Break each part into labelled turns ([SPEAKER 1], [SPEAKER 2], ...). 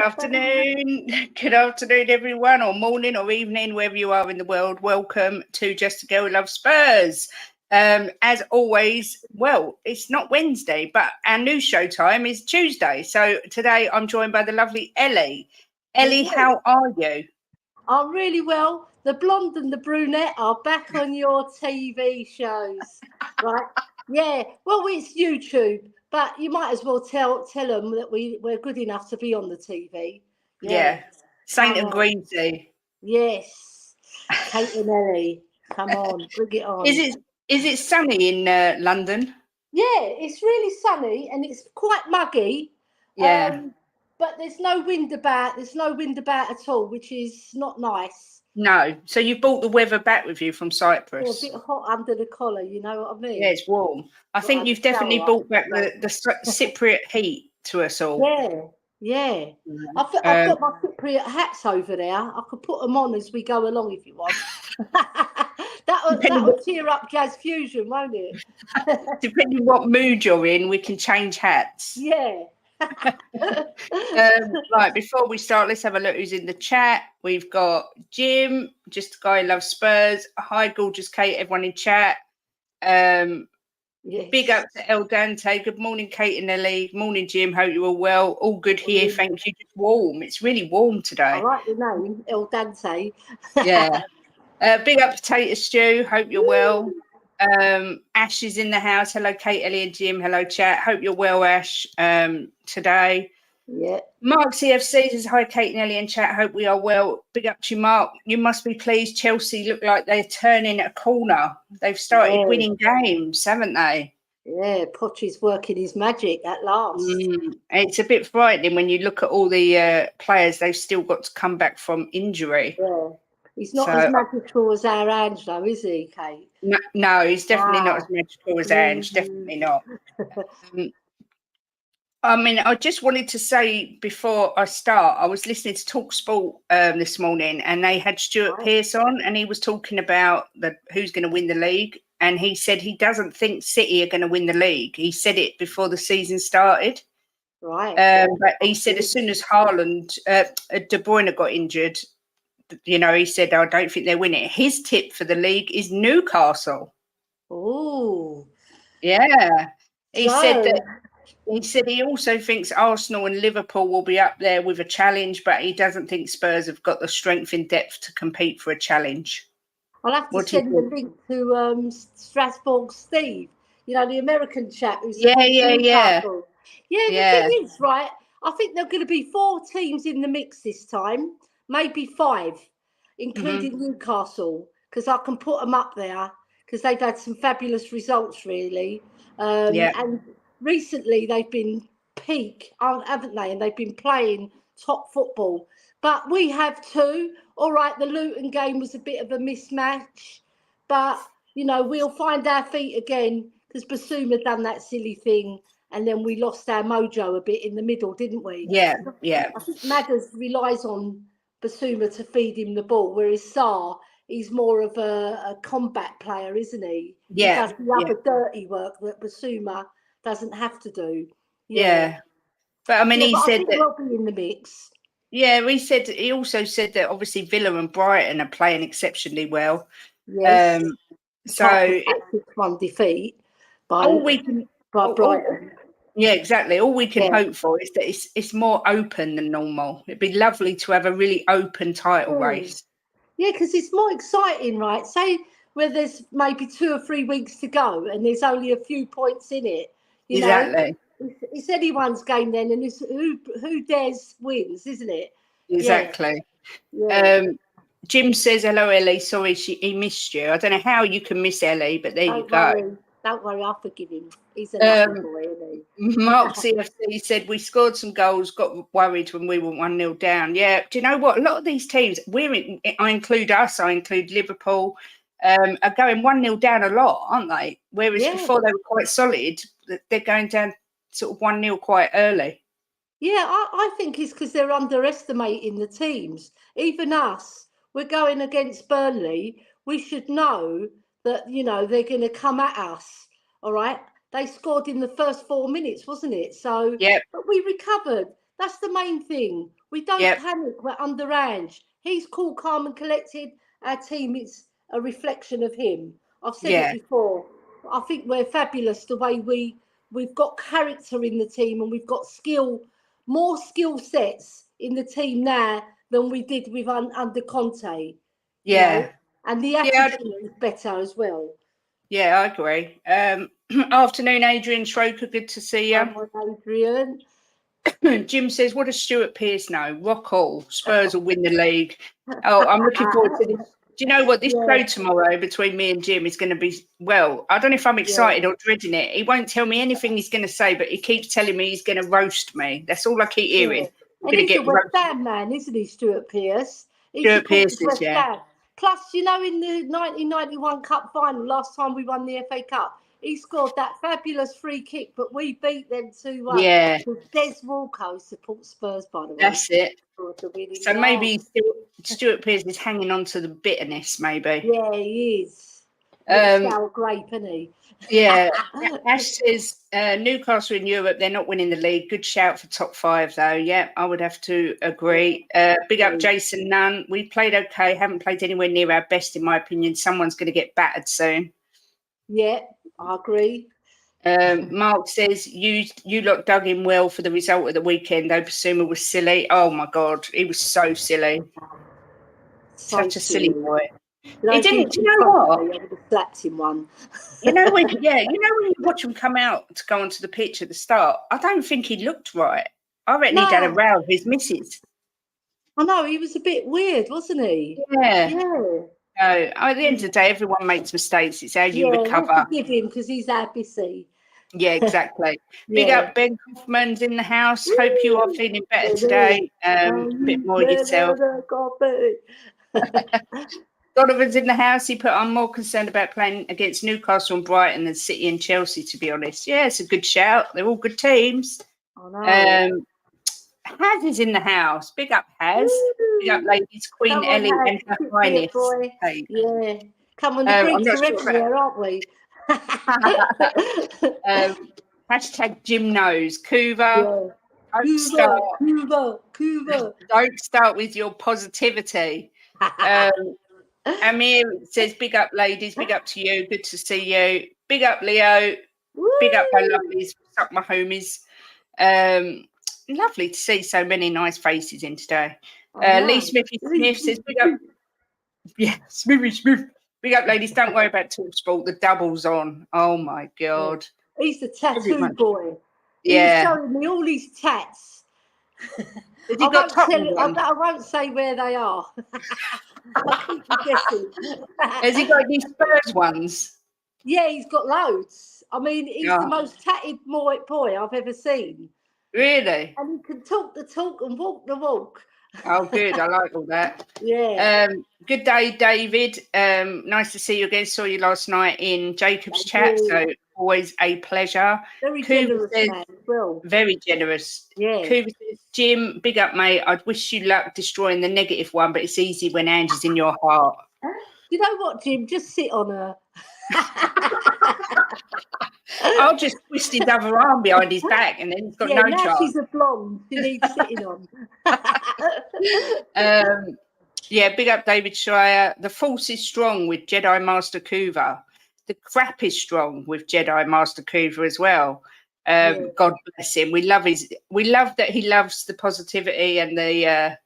[SPEAKER 1] afternoon. Good afternoon, everyone, or morning or evening, wherever you are in the world. Welcome to Just a Girl Who Loves Spurs. As always, well, it's not Wednesday, but our new show time is Tuesday. So today I'm joined by the lovely Elly. Elly, how are you?
[SPEAKER 2] I'm really well. The blonde and the brunette are back on your TV shows, right? Yeah. Well, it's YouTube, but you might as well tell them that we're good enough to be on the TV.
[SPEAKER 1] Yeah. Saint and Greasy.
[SPEAKER 2] Yes. Queen Elly, come on, bring it on.
[SPEAKER 1] Is it sunny in London?
[SPEAKER 2] Yeah, it's really sunny and it's quite muggy.
[SPEAKER 1] Yeah.
[SPEAKER 2] But there's no wind about. There's no wind about at all, which is not nice.
[SPEAKER 1] No. So you brought the weather back with you from Cyprus?
[SPEAKER 2] Yeah, a bit hot under the collar, you know what I mean?
[SPEAKER 1] Yeah, it's warm. I think you've definitely brought back the Cypriot heat to us all.
[SPEAKER 2] Yeah. I've got my Cypriot hats over there. I could put them on as we go along if you want. That'll cheer up Jazz Fusion, won't it?
[SPEAKER 1] Depending what mood you're in, we can change hats.
[SPEAKER 2] Yeah.
[SPEAKER 1] Right, before we start, let's have a look who's in the chat. We've got Jim, just a guy who loves Spurs. Hi, gorgeous Kate, everyone in chat.
[SPEAKER 2] Yes.
[SPEAKER 1] Big up to El Dante. Good morning, Kate and Elly. Morning, Jim. Hope you're all well. All good here. Thank you. Just warm. It's really warm today.
[SPEAKER 2] I like the name, El Dante.
[SPEAKER 1] Yeah. Big up Potato Stew. Hope you're well. Ash is in the house. Hello, Kate, Elly, and Jim. Hello, chat. Hope you're well, Ash. Today.
[SPEAKER 2] Yeah.
[SPEAKER 1] Mark CFC says hi, Kate and Elly, and chat. Hope we are well. Big up to you, Mark. You must be pleased. Chelsea look like they're turning a corner. They've started winning games, haven't they?
[SPEAKER 2] Yeah, Poch's working his magic at last.
[SPEAKER 1] It's a bit frightening when you look at all the players they've still got to come back from injury.
[SPEAKER 2] Yeah. He's not as magical as our Ange, though, is he, Kate?
[SPEAKER 1] No, he's definitely not as magical as Ange. Definitely not. I mean, I just wanted to say before I start, I was listening to TalkSport this morning, and they had Stuart Pearce on, and he was talking about who's going to win the league, and he said he doesn't think City are going to win the league. He said it before the season started.
[SPEAKER 2] Right.
[SPEAKER 1] But he said as soon as Haaland, De Bruyne got injured, you know, he said, I don't think they'll win it. His tip for the league is Newcastle.
[SPEAKER 2] Oh.
[SPEAKER 1] Yeah. He said he also thinks Arsenal and Liverpool will be up there with a challenge, but he doesn't think Spurs have got the strength in depth to compete for a challenge.
[SPEAKER 2] I'll have to send the link to Strasbourg Steve, you know, the American chap who's
[SPEAKER 1] Yeah.
[SPEAKER 2] The thing is, right, I think there are going to be 4 teams in the mix this time, maybe 5, including Newcastle, because I can put them up there because they've had some fabulous results, really. And recently they've been peak, haven't they? And they've been playing top football. But we have 2. All right, the Luton game was a bit of a mismatch. But, you know, we'll find our feet again because Basuma done that silly thing. And then we lost our mojo a bit in the middle, didn't we?
[SPEAKER 1] Yeah.
[SPEAKER 2] I think Madders relies on Basuma to feed him the ball, whereas Sarr, he's more of a combat player, isn't he?
[SPEAKER 1] Yeah.
[SPEAKER 2] He does the other dirty work that Basuma doesn't have to do.
[SPEAKER 1] Yeah. But I mean, he said that
[SPEAKER 2] we'll be in the mix.
[SPEAKER 1] Yeah, he also said that obviously Villa and Brighton are playing exceptionally well.
[SPEAKER 2] Yes.
[SPEAKER 1] So
[SPEAKER 2] 6-1 defeat by Brighton.
[SPEAKER 1] Yeah, exactly. All we can hope for is that it's more open than normal. It'd be lovely to have a really open title race.
[SPEAKER 2] Yeah, because it's more exciting, right? Say where there's maybe 2 or 3 weeks to go and there's only a few points in it. You know? It's anyone's game then, and it's who dares wins, isn't it?
[SPEAKER 1] Exactly.
[SPEAKER 2] Yeah.
[SPEAKER 1] Jim says, hello, Elly. Sorry he missed you. I don't know how you can miss Elly, but there you go.
[SPEAKER 2] Don't worry, I'll forgive him. He's a lovely boy, isn't he?
[SPEAKER 1] Mark CFC said, we scored some goals, got worried when we were 1-0 down. Yeah, do you know what? A lot of these teams, I include us, I include Liverpool, are going 1-0 down a lot, aren't they? Whereas before they were quite solid, they're going down sort of 1-0 quite early.
[SPEAKER 2] Yeah, I think it's because they're underestimating the teams. Even us, we're going against Burnley. We should know that, you know, they're going to come at us. All right. They scored in the first 4 minutes, wasn't it? So, but we recovered. That's the main thing. We don't panic. We're underhand. He's cool, calm, and collected. Our team is a reflection of him. I've said it before. I think we're fabulous the way we've got character in the team, and we've got more skill sets in the team now than we did with under Conte.
[SPEAKER 1] Yeah.
[SPEAKER 2] You know? And the attitude is better as well.
[SPEAKER 1] Yeah, I agree. Afternoon, Adrian Schroker. Good to see you.
[SPEAKER 2] Adrian.
[SPEAKER 1] Jim says, what does Stuart Pearce know? Rock all. Spurs will win the league. Oh, I'm looking forward to this. Do you know what? This show tomorrow between me and Jim is going to be, well, I don't know if I'm excited or dreading it. He won't tell me anything he's going to say, but he keeps telling me he's going to roast me. That's all I keep hearing.
[SPEAKER 2] And he's a West Ham man, isn't he, Stuart Pearce?
[SPEAKER 1] Stuart Pearce is,
[SPEAKER 2] Plus, you know, in the 1991 Cup final, last time we won the FA Cup, he scored that fabulous free kick, but we beat them 2-1.
[SPEAKER 1] Yeah.
[SPEAKER 2] Des Walco supports Spurs, by the way.
[SPEAKER 1] That's it. So maybe Stuart Pearce is hanging on to the bitterness, maybe.
[SPEAKER 2] Yeah, he is. Sour grape, isn't he?
[SPEAKER 1] Yeah. Ash says Newcastle in Europe, they're not winning the league. Good shout for top 5, though. Yeah, I would have to agree. Big up Jason Nunn. We played okay, haven't played anywhere near our best, in my opinion. Someone's going to get battered soon.
[SPEAKER 2] Yeah, I agree.
[SPEAKER 1] Mark says you lot dug him well for the result of the weekend. Though Basuma was silly. Oh my God, he was so silly. Such a silly boy. He didn't. Do you know what?
[SPEAKER 2] I would have slapped him one.
[SPEAKER 1] You know when you watch him come out to go onto the pitch at the start, I don't think he looked right. I reckon he'd had a row with his missus.
[SPEAKER 2] I know, he was a bit weird, wasn't he?
[SPEAKER 1] Yeah. So at the end of the day, everyone makes mistakes. It's how you recover.
[SPEAKER 2] We'll forgive him because he's ABC.
[SPEAKER 1] Yeah, exactly. Big up Ben Kaufman's in the house. Hope you are feeling better today. A bit more yourself. Donovan's in the house. He put, I'm more concerned about playing against Newcastle and Brighton than City and Chelsea, to be honest. Yeah, it's a good shout. They're all good teams.
[SPEAKER 2] I know.
[SPEAKER 1] Haz is in the house. Big up, Haz. Big up, ladies. Queen Elly and her highness.
[SPEAKER 2] Yeah. Come on, the Greeks are everywhere, aren't we?
[SPEAKER 1] Hashtag Jim knows. Kuva. Don't start with your positivity. Amir says, big up, ladies. Big up to you. Good to see you. Big up, Leo.
[SPEAKER 2] Woo!
[SPEAKER 1] Big up, my lovelies. What's up, my homies? Lovely to see so many nice faces in today. Lee Smithy Smith says, big up. Yeah, Smithy Smith. Big up, ladies. Don't worry about talk sport. The double's on. Oh, my God.
[SPEAKER 2] He's the tattoo boy.
[SPEAKER 1] Yeah.
[SPEAKER 2] He's showing me all these tats.
[SPEAKER 1] Has he got
[SPEAKER 2] I won't say where they are. I keep guessing.
[SPEAKER 1] Has he got any Spurs ones?
[SPEAKER 2] Yeah, he's got loads. I mean, he's the most tatted boy I've ever seen.
[SPEAKER 1] Really?
[SPEAKER 2] And he can talk the talk and walk the walk.
[SPEAKER 1] Oh, good. I like all that.
[SPEAKER 2] Yeah.
[SPEAKER 1] Good day, David. Nice to see you again. Saw you last night in Jacob's chat. So always a pleasure.
[SPEAKER 2] Very generous man as well.
[SPEAKER 1] Very generous.
[SPEAKER 2] Yeah.
[SPEAKER 1] Kuba says, Jim, big up, mate. I'd wish you luck destroying the negative one, but it's easy when Angie's in your heart.
[SPEAKER 2] You know what, Jim? Just sit on her.
[SPEAKER 1] I'll just twist his other arm behind his back and then he's got no chance.
[SPEAKER 2] Now she's a blonde. She needs sitting on.
[SPEAKER 1] Big up David Schreier. The force is strong with Jedi Master Kuva. The crap is strong with Jedi Master Kuva as well. God bless him. We love that he loves the positivity and the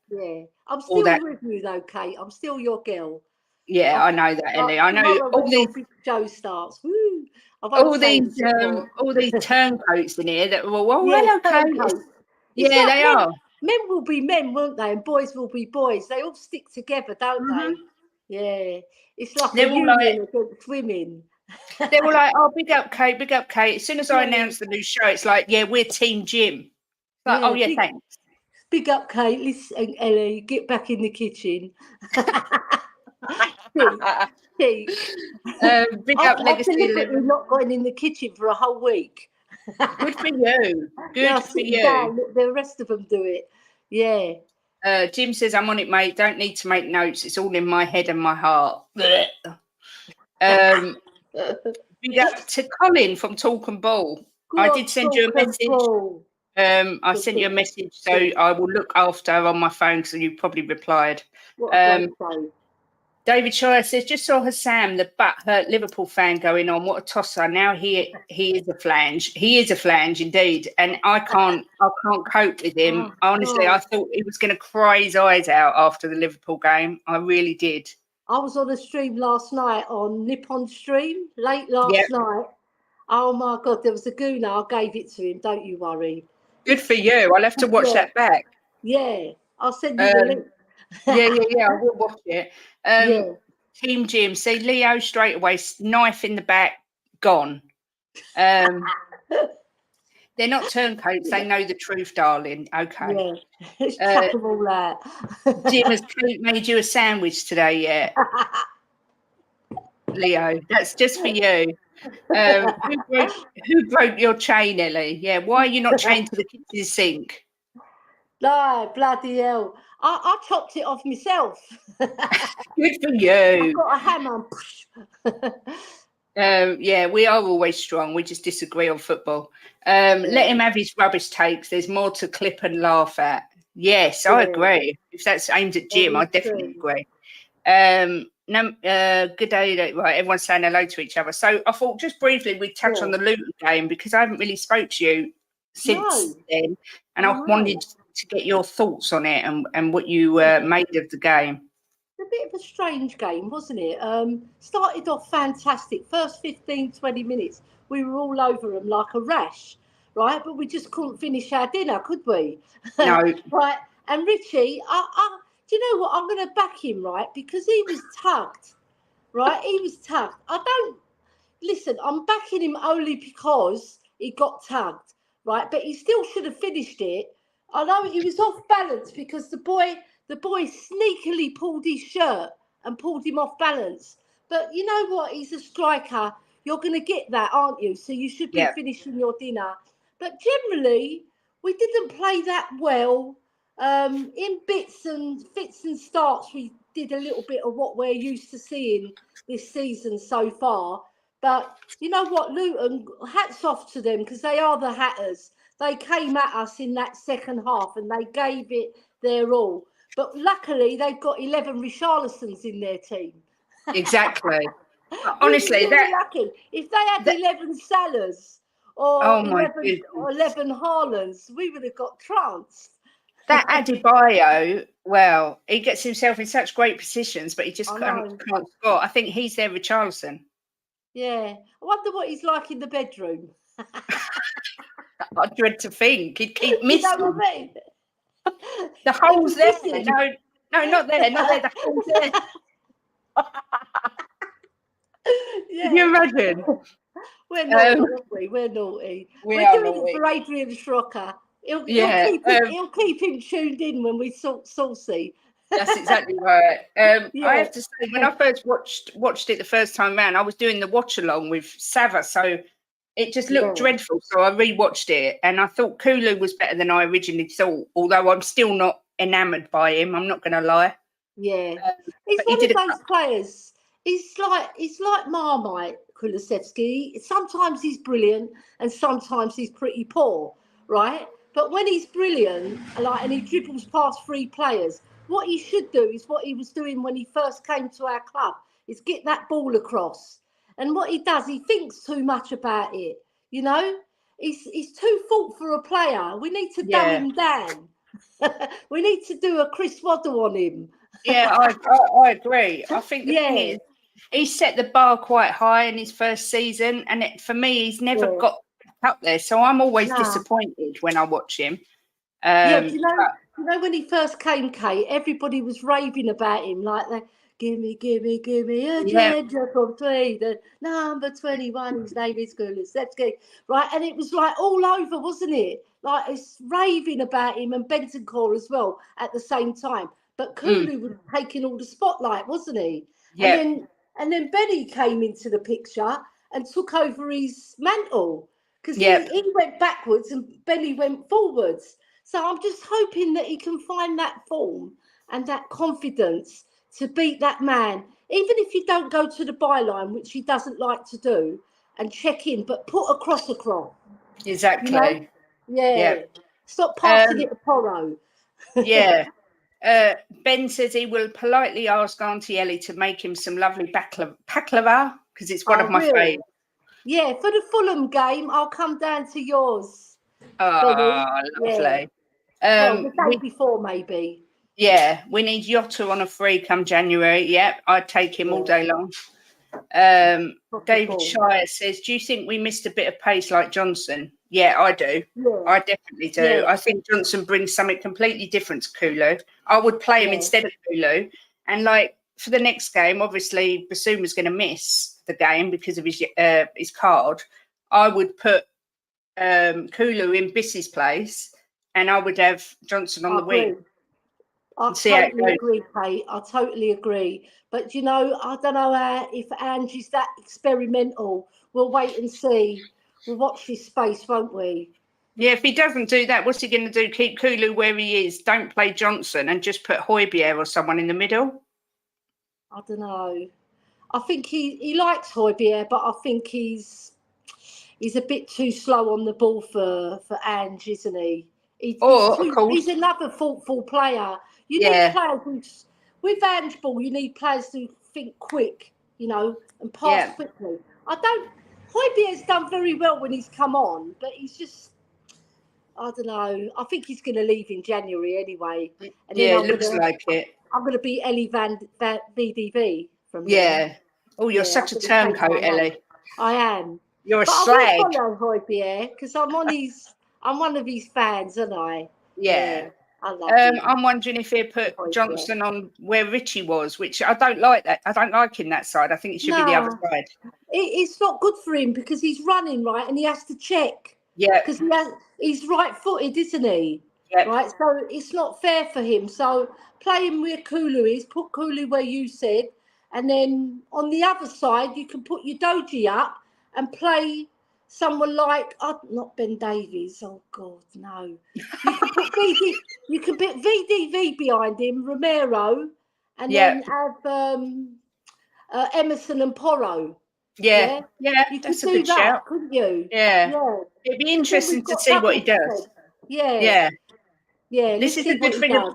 [SPEAKER 2] I'm still with you though, Kate. I'm still your girl.
[SPEAKER 1] Yeah, I know that, Ellie. I know all these
[SPEAKER 2] big show starts. Woo!
[SPEAKER 1] All these turncoats in here that hello, Kate. Yeah, they are.
[SPEAKER 2] Men will be men, won't they? And boys will be boys. They all stick together, don't they? Yeah. It's like a union against women.
[SPEAKER 1] They were like, oh, big up, Kate, big up, Kate. As soon as I announced the new show, it's like, yeah, we're Team Jim. Like, thanks.
[SPEAKER 2] Big up, Kate. Listen, Ellie, get back in the kitchen.
[SPEAKER 1] Big up Legacy.
[SPEAKER 2] We've not gotten in the kitchen for a whole week.
[SPEAKER 1] Good for you. Good for you. Down,
[SPEAKER 2] the rest of them do it. Yeah.
[SPEAKER 1] Jim says, I'm on it, mate. Don't need to make notes. It's all in my head and my heart. Big up to Colin from Talk and Ball. I did send you a message. I sent you a message, so I will look after on my phone because you probably replied.
[SPEAKER 2] What a great phone.
[SPEAKER 1] David Shire says, just saw Hassam, the butthurt Liverpool fan, going on. What a tosser! Now he is a flange. He is a flange indeed, and I can't cope with him.
[SPEAKER 2] Oh,
[SPEAKER 1] Honestly,
[SPEAKER 2] God.
[SPEAKER 1] I thought he was going to cry his eyes out after the Liverpool game. I really did.
[SPEAKER 2] I was on a stream last night on Nippon Stream late last night. Oh my God, there was a gooner. I gave it to him. Don't you worry.
[SPEAKER 1] Good for you. I'll have to watch that back.
[SPEAKER 2] Yeah, I'll send you the link.
[SPEAKER 1] Yeah. I will watch it. Team Jim, see Leo straight away, knife in the back, gone. They're not turncoats. They know the truth, darling. Okay.
[SPEAKER 2] Yeah, chuck them all out.
[SPEAKER 1] Jim, has Kate made you a sandwich today yet? Leo, that's just for you. Who broke your chain, Ellie? Yeah, why are you not chained to the kitchen sink?
[SPEAKER 2] No, bloody hell. I chopped it off myself.
[SPEAKER 1] Good for you.
[SPEAKER 2] I've got a hammer.
[SPEAKER 1] Yeah, we are always strong. We just disagree on football. Let him have his rubbish takes. There's more to clip and laugh at. Yes, I agree. If that's aimed at Jim, I definitely agree. Good day. Right, everyone's saying hello to each other. So I thought just briefly we'd touch on the Luton game because I haven't really spoke to you since then, and I wanted to get your thoughts on it and what you made of the game.
[SPEAKER 2] A bit of a strange game, wasn't it? Started off fantastic. First 15, 20 minutes, we were all over them like a rash, right? But we just couldn't finish our dinner, could we?
[SPEAKER 1] No.
[SPEAKER 2] Right. And Richie, do you know what? I'm going to back him, right? Because he was tugged, right? He was tugged. Listen, I'm backing him only because he got tugged, right? But he still should have finished it. I know he was off balance because the boy sneakily pulled his shirt and pulled him off balance. But you know what? He's a striker. You're going to get that, aren't you? So you should be finishing your dinner. But generally, we didn't play that well. In bits and fits and starts, we did a little bit of what we're used to seeing this season so far. But you know what, Luton, hats off to them because they are the Hatters. They came at us in that second half and they gave it their all. But luckily, they've got 11 Richarlisons in their team.
[SPEAKER 1] Exactly. Honestly,
[SPEAKER 2] lucky. If they had 11 Salahs or 11 Haalands, we would have got tranced.
[SPEAKER 1] That Adebayo, well, he gets himself in such great positions, but he just can't score. I think he's their Richarlison.
[SPEAKER 2] Yeah. I wonder what he's like in the bedroom.
[SPEAKER 1] I dread to think. He'd keep missing.
[SPEAKER 2] You know what I mean?
[SPEAKER 1] The hole's there. No, not there. Not there. The hole's there. Can you imagine?
[SPEAKER 2] We're naughty, We're naughty. We're doing it for Adrian Schrocker. He'll keep him tuned in when we saucy.
[SPEAKER 1] That's exactly right. I have to say, when I first watched it the first time round, I was doing the watch along with Sava, so it just looked dreadful. So I rewatched it, and I thought Kulu was better than I originally thought. Although I'm still not enamoured by him, I'm not going to lie.
[SPEAKER 2] Yeah, he's one of those players. He's like Marmite, Kulusevski. Sometimes he's brilliant, and sometimes he's pretty poor, right? But when he's brilliant, and he dribbles past 3 players, what he should do is what he was doing when he first came to our club, is get that ball across. And what he does, he thinks too much about it. You know, he's too full for a player. We need to dumb him down. We need to do a Chris Waddle on him.
[SPEAKER 1] Yeah, I agree. I think the thing is, he set the bar quite high in his first season, and for me, he's never got up there. So I'm always disappointed when I watch him.
[SPEAKER 2] You know, when he first came, Kate, everybody was raving about him, like that. Give me a ginger from Sweden. Number 21, his name is Kulusevski. Right, and it was like all over, wasn't it? Like it's raving about him and Bentancur as well at the same time. But Kulu was taking all the spotlight, wasn't he? Yeah. And then Benny came into the picture and took over his mantle because he went backwards and Benny went forwards. So I'm just hoping that he can find that form and that confidence to beat that man, even if you don't go to the byline, which he doesn't like to do, and check in, but put a cross across.
[SPEAKER 1] Exactly.
[SPEAKER 2] You know? Yeah. Stop passing it to Porro.
[SPEAKER 1] Yeah. Ben says he will politely ask Auntie Elly to make him some lovely baklava because it's one of my favourites.
[SPEAKER 2] Yeah, for the Fulham game, I'll come down to yours.
[SPEAKER 1] Oh, lovely.
[SPEAKER 2] Yeah. The day before, maybe.
[SPEAKER 1] Yeah, we need Jota on a free come January. Yeah, I'd take him all day long. David Shire says, do you think we missed a bit of pace like Johnson? Yeah, I do.
[SPEAKER 2] Yeah.
[SPEAKER 1] I definitely do. Yeah. I think Johnson brings something completely different to Kulu. I would play him instead of Kulu. And like for the next game, obviously Basuma's going to miss the game because of his card. I would put Kulu in Biss's place and I would have Johnson on the wing.
[SPEAKER 2] I totally agree, Kate. I totally agree. But, you know, I don't know if Angie's that experimental. We'll wait and see. We'll watch this space, won't we?
[SPEAKER 1] Yeah, if he doesn't do that, what's he going to do? Keep Kulu where he is. Don't play Johnson and just put Højbjerg or someone in the middle?
[SPEAKER 2] I don't know. I think he likes Højbjerg, but I think he's a bit too slow on the ball for Ange, isn't he? He's another thoughtful player. You need players with Ange ball. You need players who think quick, you know, and pass quickly. Højbjerg's done very well when he's come on, but he's just, I don't know. I think he's going to leave in January anyway. And
[SPEAKER 1] it looks like it.
[SPEAKER 2] I'm going to be Elly van VDV from
[SPEAKER 1] there. Oh, you're such a turncoat, Elly.
[SPEAKER 2] I am.
[SPEAKER 1] You're a slag.
[SPEAKER 2] I will follow Højbjerg because I'm one of his fans, aren't I?
[SPEAKER 1] Yeah.
[SPEAKER 2] I love him.
[SPEAKER 1] I'm wondering if he put Johnson on where Richie was, which I don't like that. I don't like him that side. I think it should be the other side.
[SPEAKER 2] It's not good for him because he's running, right? And he has to check.
[SPEAKER 1] Yeah.
[SPEAKER 2] Because he's right-footed, isn't he?
[SPEAKER 1] Yeah.
[SPEAKER 2] Right? So it's not fair for him. So play him where Kulu is. Put Kulu where you said. And then on the other side, you can put your Doji up and play someone like not Ben Davies. Oh God, no! You can put VDV behind him, Romero, and then have Emerson and Porro.
[SPEAKER 1] Yeah,
[SPEAKER 2] you
[SPEAKER 1] that's
[SPEAKER 2] could
[SPEAKER 1] a good shout,
[SPEAKER 2] couldn't you?
[SPEAKER 1] Yeah. It'd be interesting to see what he does.
[SPEAKER 2] Yeah.
[SPEAKER 1] This is a good thing.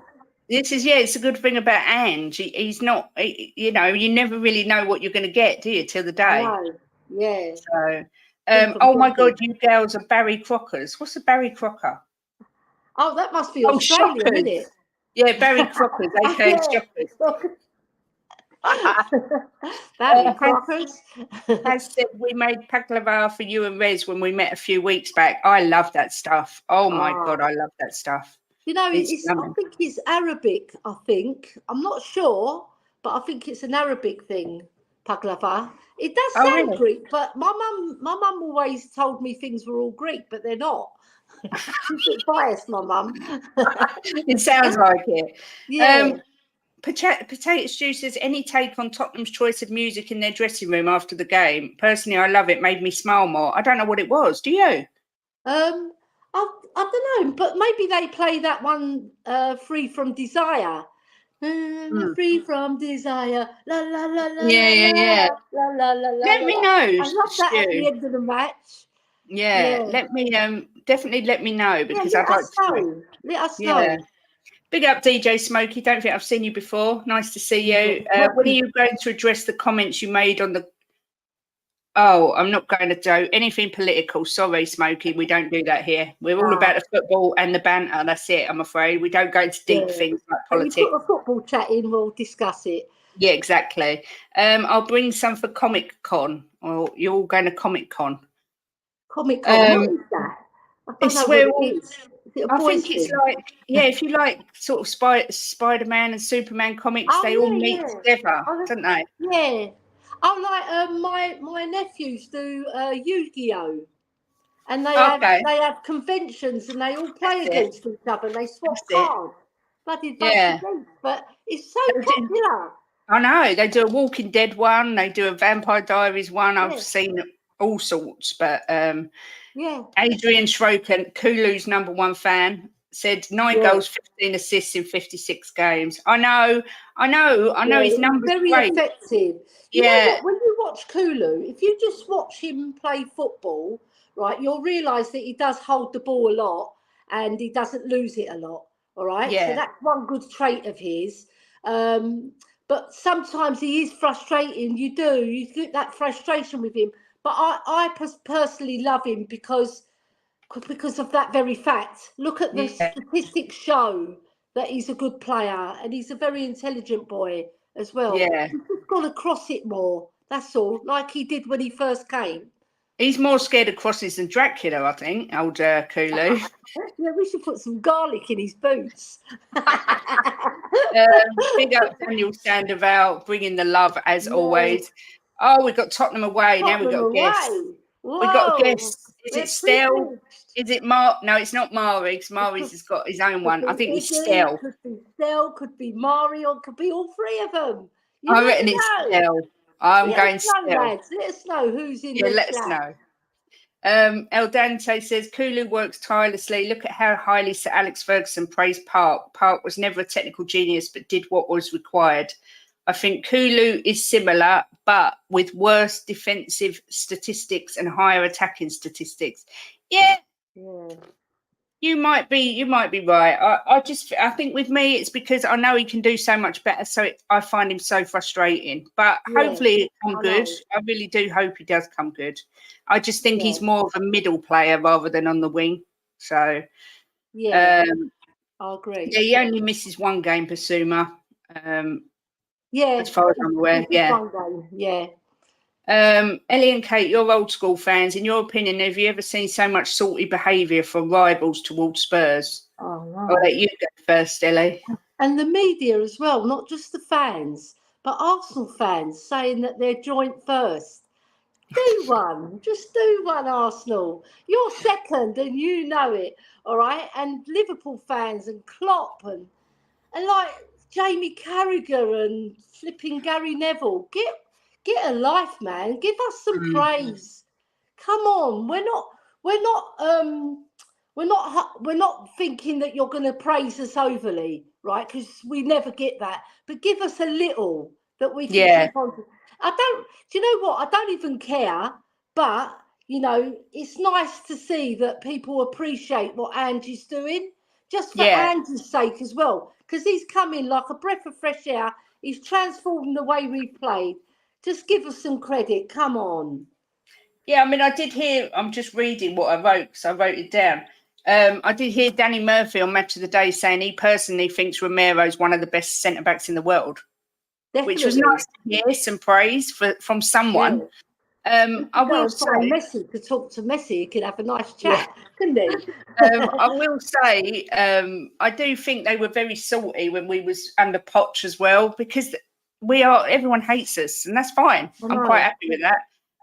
[SPEAKER 1] It's a good thing about Ange. He's not, you know, you never really know what you're going to get, do you, till the day?
[SPEAKER 2] Yeah.
[SPEAKER 1] So. Oh my God, you girls are Barry Crockers. What's a Barry Crocker?
[SPEAKER 2] Oh, that must be Australian,
[SPEAKER 1] shoppers.
[SPEAKER 2] Isn't it?
[SPEAKER 1] Yeah, Barry Crockers, aka shoppers.
[SPEAKER 2] Barry Crockers.
[SPEAKER 1] As said, we made baklava for you and Rez when we met a few weeks back. I love that stuff. Oh my God, I love that stuff.
[SPEAKER 2] You know, I think it's Arabic, I think. I'm not sure, but I think it's an Arabic thing, baklava. It does sound Greek, but my mum always told me things were all Greek, but they're not. She's a bit biased, my mum.
[SPEAKER 1] It sounds like it.
[SPEAKER 2] Yeah.
[SPEAKER 1] Potato Stew says, any take on Tottenham's choice of music in their dressing room after the game? Personally, I love it. Made me smile more. I don't know what it was. Do you?
[SPEAKER 2] I don't know, but maybe they play that one, Free From Desire. Free from desire, la la la la.
[SPEAKER 1] Yeah.
[SPEAKER 2] La la la la.
[SPEAKER 1] Let me know.
[SPEAKER 2] I love that at the end of the match.
[SPEAKER 1] Yeah. Let me definitely let me know because I'd like to know.
[SPEAKER 2] Let us know.
[SPEAKER 1] Big up DJ Smokey. Don't think I've seen you before. Nice to see you. When are you going to address the comments you made on the? Oh, I'm not going to do anything political. Sorry, Smokey. We don't do that here. We're all about the football and the banter. That's it, I'm afraid. We don't go into deep things like politics.
[SPEAKER 2] When you put a football chat in, we'll discuss it.
[SPEAKER 1] Yeah, exactly. I'll bring some for Comic Con. Or you're all going to Comic Con.
[SPEAKER 2] Comic Con, what is that?
[SPEAKER 1] It's where I think it's like, if you like sort of Spider-Man and Superman comics, they all meet together, don't they?
[SPEAKER 2] Yeah. My nephews do Yu-Gi-Oh, and they have conventions and they all play against each other and they swap cards. Bloody but it's so popular.
[SPEAKER 1] I know they do a Walking Dead one, they do a Vampire Diaries one. I've seen all sorts, but Adrian Schroken, Kulu's #1 fan, said 9 goals, 15 assists in 56 games. I know his numbers
[SPEAKER 2] very
[SPEAKER 1] great.
[SPEAKER 2] Effective. You know what, when you watch Kulu, if you just watch him play football, right, you'll realise that he does hold the ball a lot and he doesn't lose it a lot. All right.
[SPEAKER 1] Yeah.
[SPEAKER 2] So that's one good trait of his. But sometimes he is frustrating. You get that frustration with him. But I personally love him because of that very fact. Look at the statistics show that he's a good player, and he's a very intelligent boy as well.
[SPEAKER 1] Yeah.
[SPEAKER 2] He's just got to cross it more. That's all, like he did when he first came.
[SPEAKER 1] He's more scared of crosses than Dracula, I think, old Kulu.
[SPEAKER 2] Yeah, we should put some garlic in his boots.
[SPEAKER 1] Big up Daniel Sandoval, bringing the love as always. Oh, we got Tottenham away. Now we got a guess.
[SPEAKER 2] Whoa.
[SPEAKER 1] We got a guess. Is it Stell? Is it Mar? No, it's not Mari, because Mari's has got his own one. I think it's Stell.
[SPEAKER 2] Could be Stell, could be Mari, or could be all three of them.
[SPEAKER 1] I reckon it's Stell. I'm going Stell.
[SPEAKER 2] Let us know who's in the chat.
[SPEAKER 1] Let us know. El Dante says Kulu works tirelessly. Look at how highly Sir Alex Ferguson praised Park. Park was never a technical genius, but did what was required. I think Kulu is similar, but with worse defensive statistics and higher attacking statistics. Yeah. You might be right. I think with me it's because I know he can do so much better, so I find him so frustrating. But hopefully it come good. I really do hope he does come good. I just think he's more of a middle player rather than on the wing. So
[SPEAKER 2] I agree.
[SPEAKER 1] Yeah, he only misses one game, Basuma. As far as I'm aware.
[SPEAKER 2] One game,
[SPEAKER 1] Ellie and Kate, you're old school fans. In your opinion, have you ever seen so much salty behaviour from rivals towards Spurs?
[SPEAKER 2] Oh, no.
[SPEAKER 1] I'll let you go first, Ellie.
[SPEAKER 2] And the media as well, not just the fans, but Arsenal fans saying that they're joint first. Do one. Just do one, Arsenal. You're second and you know it, all right? And Liverpool fans and Klopp and like Jamie Carragher and flipping Gary Neville. Get a life, man. Give us some praise. Come on. We're not thinking that you're going to praise us overly, right? Because we never get that. But give us a little that we can keep on. Do you know what? I don't even care. But, it's nice to see that people appreciate what Angie's doing. Just for Angie's sake as well. Because he's come in like a breath of fresh air. He's transformed the way we've played. Just give us some credit. Come on.
[SPEAKER 1] Yeah, I mean, I did hear, I'm just reading what I wrote, because I wrote it down. I did hear Danny Murphy on Match of the Day saying he personally thinks Romero's one of the best centre-backs in the world. Definitely. Which was nice to hear some praise from someone. I will say,
[SPEAKER 2] Messi to talk to Messi, he could have a nice chat, couldn't he?
[SPEAKER 1] I will say, I do think they were very salty when we was under Poch as well, because everyone hates us, and that's fine. I'm quite happy with that.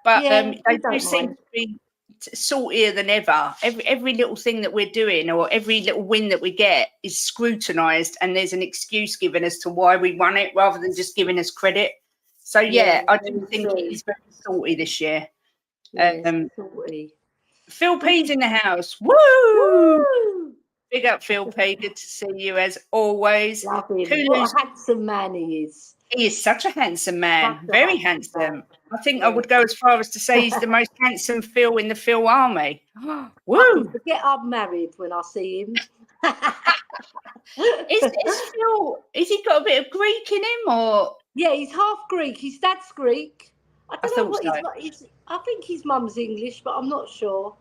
[SPEAKER 1] But they do seem to be saltier than ever. Every little thing that we're doing, or every little win that we get, is scrutinised, and there's an excuse given as to why we won it, rather than just giving us credit. So I do think he's very salty this year.
[SPEAKER 2] Salty.
[SPEAKER 1] Phil P's in the house. Woo! Big up, Phil P. Good to see you as always.
[SPEAKER 2] Love him. What a handsome man he is.
[SPEAKER 1] He is such a handsome man. Very handsome. I think I would go as far as to say he's the most handsome Phil in the Phil army. Woo!
[SPEAKER 2] I forget I'm married when I see him.
[SPEAKER 1] Is Phil? Has he got a bit of Greek in him, or?
[SPEAKER 2] Yeah, he's half Greek. His dad's Greek. I don't know what he's. I think his mum's English, but I'm not sure.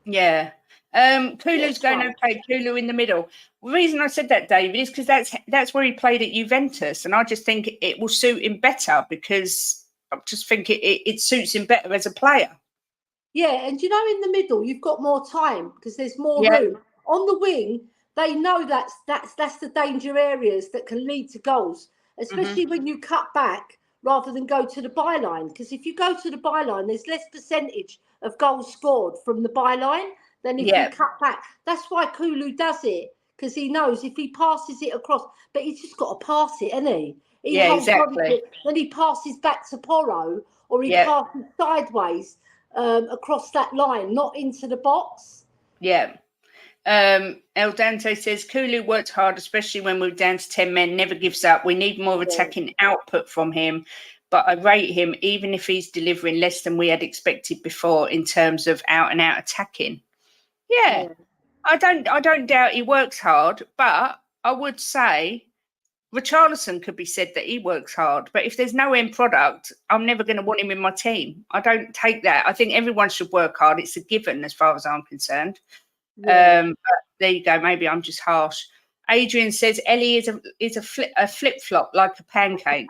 [SPEAKER 1] Yeah. Kulu's going okay. Kulu in the middle. The reason I said that, David, is because that's where he played at Juventus, and I just think it will suit him better, because I just think it suits him better as a player.
[SPEAKER 2] Yeah, and in the middle you've got more time because there's more room. On the wing, they know that's the danger areas that can lead to goals, especially when you cut back rather than go to the byline. Because if you go to the byline, there's less percentage of goals scored from the byline than if you cut back. That's why Kulu does it, because he knows if he passes it across, but he's just got to pass it, hasn't he?
[SPEAKER 1] Exactly.
[SPEAKER 2] Then he passes back to Porro, or he passes sideways across that line, not into the box.
[SPEAKER 1] Yeah. El Dante says Kulu worked hard, especially when we're down to 10 men, never gives up. We need more attacking output from him, but I rate him even if he's delivering less than we had expected before in terms of out and out attacking. Yeah. I don't doubt he works hard, but I would say Richarlison could be said that he works hard. But if there's no end product, I'm never going to want him in my team. I don't take that. I think everyone should work hard. It's a given as far as I'm concerned.
[SPEAKER 2] Yeah.
[SPEAKER 1] But there you go. Maybe I'm just harsh. Adrian says Ellie is a flip flop like a pancake.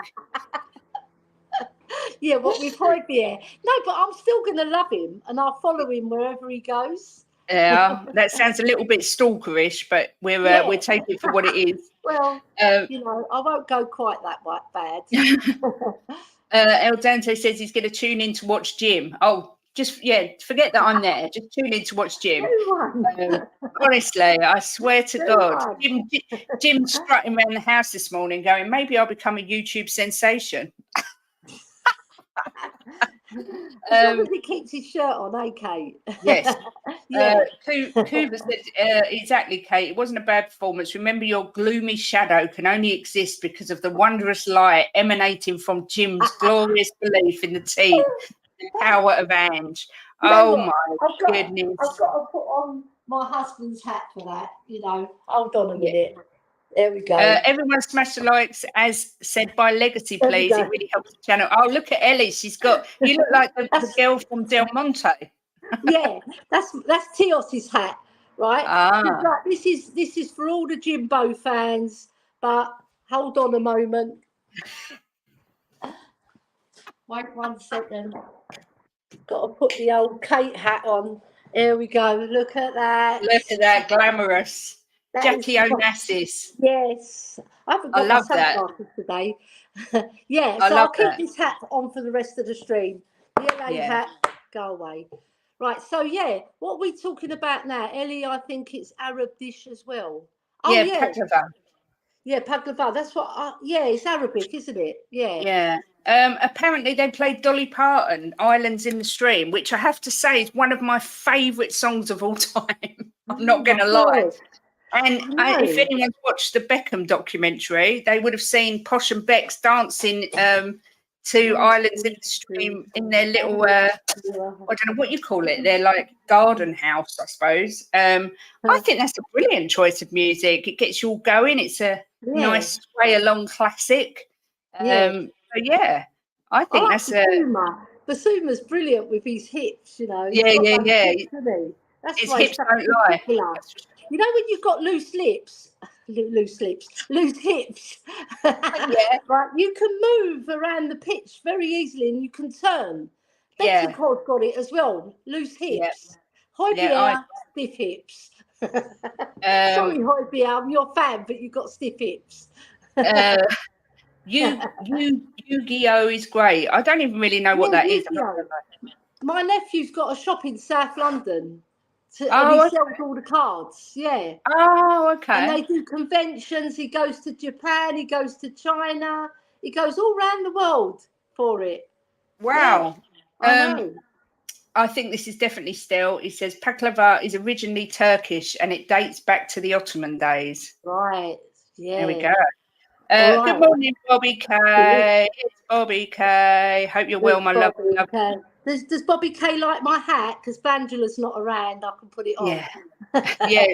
[SPEAKER 2] Yeah, what we've heard there. No, but I'm still going to love him, and I'll follow him wherever he goes.
[SPEAKER 1] Yeah, that sounds a little bit stalkerish, but we're taking it for what it is.
[SPEAKER 2] Well, I won't go quite that bad.
[SPEAKER 1] El Dante says he's going to tune in to watch Jim. Oh, forget that I'm there. Just tune in to watch Jim. Honestly, I swear to God, Jim strutting around the house this morning, going, maybe I'll become a YouTube sensation.
[SPEAKER 2] As long as he keeps his shirt on, Kate?
[SPEAKER 1] Yes.
[SPEAKER 2] Yeah.
[SPEAKER 1] Cooper said, exactly, Kate. It wasn't a bad performance. Remember, your gloomy shadow can only exist because of the wondrous light emanating from Jim's glorious belief in the team, the power of Ange. Oh, my goodness.
[SPEAKER 2] I've got to put on my husband's hat for that, Hold on a minute. There we go.
[SPEAKER 1] Everyone smash the likes, as said by Legacy, please. It really helps the channel. Oh, look at Ellie. You look like the girl from Del Monte.
[SPEAKER 2] Yeah, that's Teos's hat, right?
[SPEAKER 1] Ah.
[SPEAKER 2] This is for all the Jimbo fans, but hold on a moment. Wait 1 second. Got to put the old Kate hat on. There we go. Look at that.
[SPEAKER 1] Look at that, glamorous. Jackie Onassis.
[SPEAKER 2] Yes. I haven't got my sunglasses today. Yeah, so I'll keep this hat on for the rest of the stream. The LA hat, go away. Right, so what are we talking about now? Ellie, I think it's Arab dish as well. Oh, yeah.
[SPEAKER 1] Paglava.
[SPEAKER 2] Yeah, paglava. That's what, it's Arabic, isn't it? Yeah.
[SPEAKER 1] Yeah. Apparently they played Dolly Parton, Islands in the Stream, which I have to say is one of my favourite songs of all time. I'm not going to lie. And if anyone's watched the Beckham documentary, they would have seen Posh and Bex dancing to Islands in the Stream in their little, I don't know what you call it, their like garden house, I suppose. I think that's a brilliant choice of music. It gets you all going. It's a nice way along classic. I think that's
[SPEAKER 2] Basuma's brilliant with his hips,
[SPEAKER 1] Yeah.
[SPEAKER 2] That's
[SPEAKER 1] his hips don't lie.
[SPEAKER 2] When you've got loose hips, right? You can move around the pitch very easily, and you can turn. Becky's got it as well. Loose hips. Højbjerg, stiff hips. Sorry, Højbjerg, I'm your fan, but you've got stiff hips.
[SPEAKER 1] Yu-Gi-Oh is great. I don't even really know what that is.
[SPEAKER 2] My nephew's got a shop in South London. And he sells all the cards,
[SPEAKER 1] Oh, okay.
[SPEAKER 2] And they do conventions. He goes to Japan. He goes to China. He goes all around the world for it.
[SPEAKER 1] Wow.
[SPEAKER 2] Yeah, I know.
[SPEAKER 1] I think this is definitely still. He says baklava is originally Turkish and it dates back to the Ottoman days.
[SPEAKER 2] Right. Yeah.
[SPEAKER 1] There we go. Good morning, Bobby K. It's Bobby K. Hope you're well, my love.
[SPEAKER 2] Does Bobby K like my hat? Because Vangela's not around. I can put it on.
[SPEAKER 1] Yeah.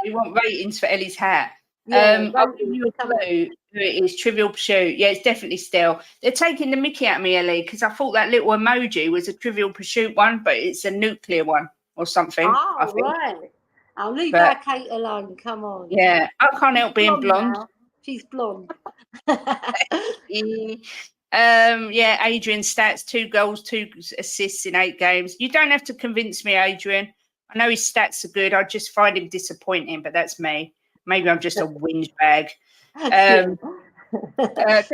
[SPEAKER 1] We want ratings for Ellie's hat. I'll give you a clue who it is. Trivial Pursuit. Yeah, it's definitely still. They're taking the mickey out of me, Ellie, because I thought that little emoji was a Trivial Pursuit one, but it's a nuclear one or something.
[SPEAKER 2] Oh, right. I'll leave our Kate alone. Come on.
[SPEAKER 1] Yeah, I can't help being blonde.
[SPEAKER 2] Now. She's blonde.
[SPEAKER 1] Adrian stats, 2 goals, 2 assists in 8 games. You don't have to convince me, Adrian. I know his stats are good. I just find him disappointing, but that's me. Maybe I'm just a whinge bag. Good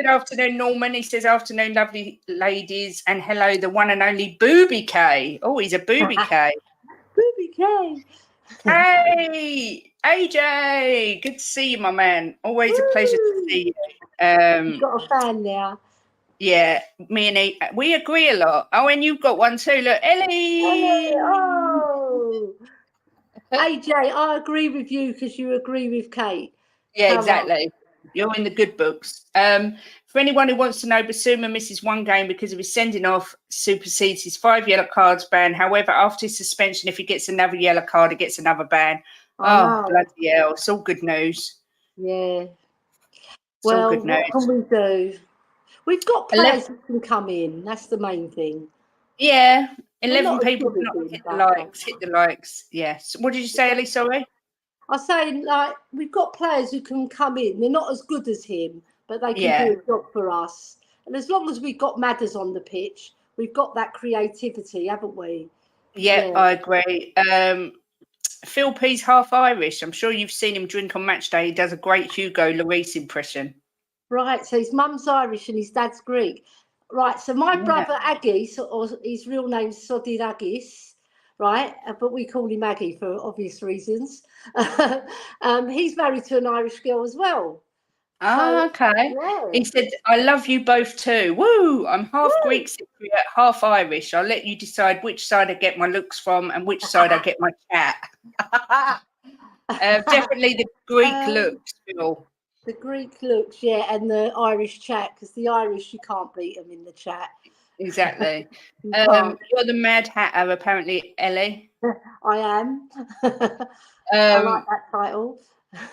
[SPEAKER 1] afternoon, Norman. He says, afternoon, lovely ladies, and hello, the one and only Booby K. Oh, he's a Booby K.
[SPEAKER 2] Booby K.
[SPEAKER 1] Hey, AJ. Good to see you, my man. Always a pleasure to see you.
[SPEAKER 2] You've got a fan now.
[SPEAKER 1] Yeah, me and we agree a lot. Oh, and you've got one too. Look, Ellie.
[SPEAKER 2] Oh, AJ, I agree with you because you agree with Kate.
[SPEAKER 1] Yeah, exactly. You're in the good books. For anyone who wants to know, Basuma misses 1 game because of his sending off, supersedes his 5 yellow cards ban. However, after his suspension, if he gets another yellow card, he gets another ban.
[SPEAKER 2] I
[SPEAKER 1] Oh,
[SPEAKER 2] know.
[SPEAKER 1] bloody hell. It's all good news.
[SPEAKER 2] Yeah.
[SPEAKER 1] It's all
[SPEAKER 2] Well,
[SPEAKER 1] good news.
[SPEAKER 2] what can we do? We've got
[SPEAKER 1] 11,
[SPEAKER 2] players that can come in. That's the main thing.
[SPEAKER 1] yeah,
[SPEAKER 2] We're
[SPEAKER 1] 11
[SPEAKER 2] not as
[SPEAKER 1] people
[SPEAKER 2] good as
[SPEAKER 1] not
[SPEAKER 2] him,
[SPEAKER 1] hit the
[SPEAKER 2] but
[SPEAKER 1] likes. Hit the likes. Yes. What did you say, Ellie? Sorry?
[SPEAKER 2] I say, like, we've got players who can come in. They're not as good as him, but they can
[SPEAKER 1] Yeah.
[SPEAKER 2] do a job for us. And as long as we've got Madders on the pitch, we've got that creativity, haven't we?
[SPEAKER 1] Yeah, I agree. Phil P's half Irish. I'm sure you've seen him drink on match day. He does a great Hugo Lloris impression.
[SPEAKER 2] Right, so his mum's Irish and his dad's Greek. Right, so my brother Agis, or his real name's Sodir Agis, right, but we call him Aggie for obvious reasons. He's married to an Irish girl as well.
[SPEAKER 1] Oh, okay.
[SPEAKER 2] Yeah.
[SPEAKER 1] He said, I love you both too. Woo! I'm half Greek Cypriot, half Irish. I'll let you decide which side I get my looks from and which side I get my chat. Definitely the Greek looks, Phil.
[SPEAKER 2] The Greek looks, yeah, and the Irish chat, because the Irish, you can't beat them in the chat.
[SPEAKER 1] Exactly.
[SPEAKER 2] Can't.
[SPEAKER 1] You're the Mad Hatter, apparently, Ellie.
[SPEAKER 2] I am. I like that title.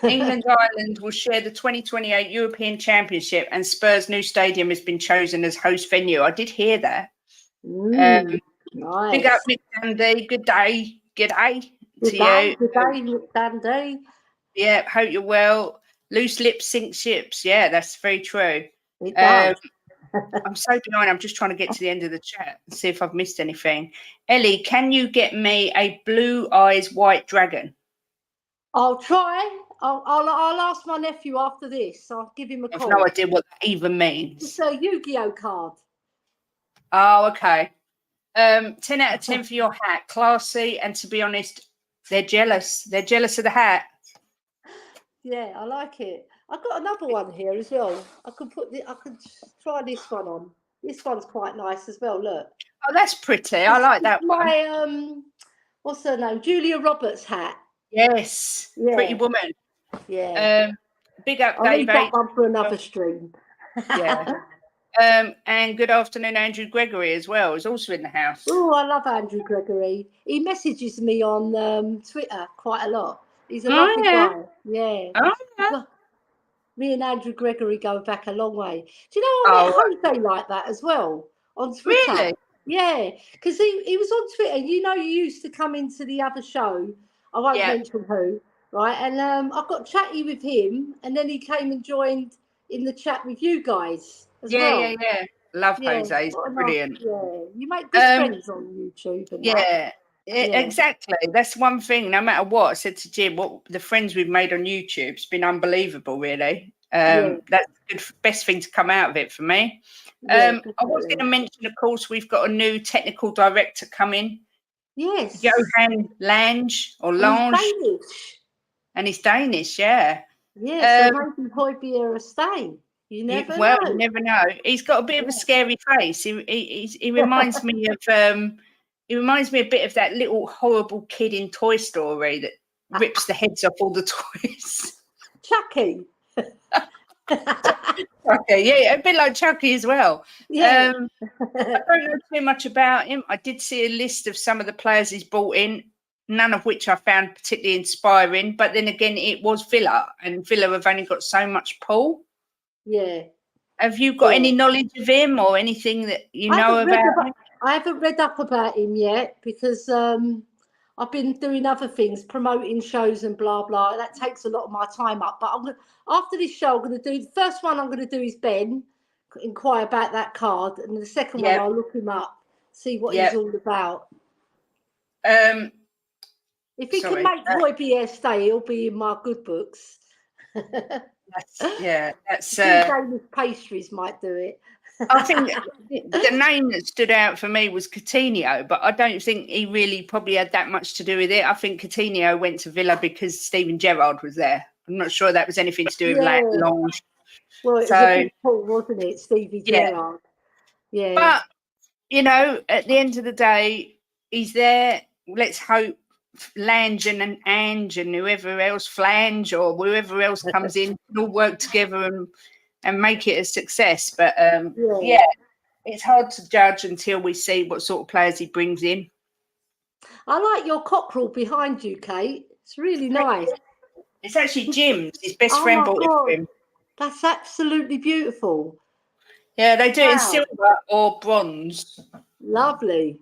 [SPEAKER 1] England Ireland will share the 2028 European Championship, and Spurs' new stadium has been chosen as host venue. I did hear that.
[SPEAKER 2] Nice.
[SPEAKER 1] Big up, Nick Dandy. Good day. Good day to you.
[SPEAKER 2] Good day, Nick Dandy.
[SPEAKER 1] Yeah, hope you're well. Loose lips sink ships. Yeah, that's very true.
[SPEAKER 2] It does.
[SPEAKER 1] I'm so behind. I'm just trying to get to the end of the chat and see if I've missed anything. Ellie, can you get me a blue eyes white dragon?
[SPEAKER 2] I'll try. I'll ask my nephew after this. I'll give him a call.
[SPEAKER 1] I've no idea what that even means.
[SPEAKER 2] It's a Yu-Gi-Oh card.
[SPEAKER 1] Oh, okay. 10 out of 10 for your hat. Classy, and to be honest, they're jealous. They're jealous of the hat.
[SPEAKER 2] Yeah, I like it. I've got another one here as well. I could try this one on. This one's quite nice as well. Look.
[SPEAKER 1] Oh, that's pretty. I like that one.
[SPEAKER 2] My what's her name? Julia Roberts hat.
[SPEAKER 1] Yes.
[SPEAKER 2] Yeah.
[SPEAKER 1] Pretty woman.
[SPEAKER 2] Yeah.
[SPEAKER 1] Big up,
[SPEAKER 2] I'll
[SPEAKER 1] Dave.
[SPEAKER 2] leave that one for another stream.
[SPEAKER 1] Yeah. And good afternoon, Andrew Gregory as well. Is also in the house.
[SPEAKER 2] Oh, I love Andrew Gregory. He messages me on Twitter quite a lot. He's a lovely guy. Yeah.
[SPEAKER 1] Oh, yeah.
[SPEAKER 2] Me and Andrew Gregory go back a long way. Do you know I met Jose like that as well on Twitter?
[SPEAKER 1] Really?
[SPEAKER 2] Yeah, because he was on Twitter. You know, you used to come into the other show. I won't mention who, right? And I got chatty with him, and then he came and joined in the chat with you guys as well.
[SPEAKER 1] Yeah. Love Jose. He's brilliant.
[SPEAKER 2] You make good friends on YouTube. And
[SPEAKER 1] exactly. That's one thing. No matter what, I said to Jim, what the friends we've made on YouTube's been unbelievable, really. That's the best thing to come out of it for me. I was going to mention, of course, we've got a new technical director coming.
[SPEAKER 2] Yes.
[SPEAKER 1] Johan Lange or Lange. And he's Danish, yeah.
[SPEAKER 2] Yeah, so maybe Højbjerg stay. You never know.
[SPEAKER 1] You never know. He's got a bit of a scary face. He reminds me of he reminds me a bit of that little horrible kid in Toy Story that rips the heads off all the toys.
[SPEAKER 2] Chucky.
[SPEAKER 1] Okay, yeah, a bit like Chucky as well.
[SPEAKER 2] Yeah.
[SPEAKER 1] I don't know too much about him. I did see a list of some of the players he's brought in, none of which I found particularly inspiring. But then again, it was Villa, and Villa have only got so much pull.
[SPEAKER 2] Yeah.
[SPEAKER 1] Have you got any knowledge of him or anything that you know about him?
[SPEAKER 2] I haven't read up about him yet because I've been doing other things, promoting shows and blah, blah. That takes a lot of my time up. But after this show, I'm going to do the first one I'm going to do is Ben, inquire about that card. And the second one, I'll look him up, see what he's all about. If he can make Højbjerg stay, he'll be in my good books.
[SPEAKER 1] That's
[SPEAKER 2] Danish pastries might do it.
[SPEAKER 1] I think the name that stood out for me was Coutinho, but I don't think he really probably had that much to do with it. I think Coutinho went to Villa because Steven Gerrard was there. I'm not sure that was anything to do with Lange.
[SPEAKER 2] Well, it was a big pull, wasn't it, Stevie Gerrard? Yeah.
[SPEAKER 1] But, you know, at the end of the day, he's there. Let's hope Lange and Ange and whoever else, Flange or whoever else comes in, can all work together and make it a success. But it's hard to judge until we see what sort of players he brings in.
[SPEAKER 2] I like your cockerel behind you, Kate. It's really nice.
[SPEAKER 1] It's actually Jim's. His best
[SPEAKER 2] Oh
[SPEAKER 1] friend
[SPEAKER 2] my
[SPEAKER 1] bought it for
[SPEAKER 2] God.
[SPEAKER 1] him.
[SPEAKER 2] That's absolutely beautiful.
[SPEAKER 1] Yeah, they do it in
[SPEAKER 2] Wow.
[SPEAKER 1] silver or bronze.
[SPEAKER 2] Lovely.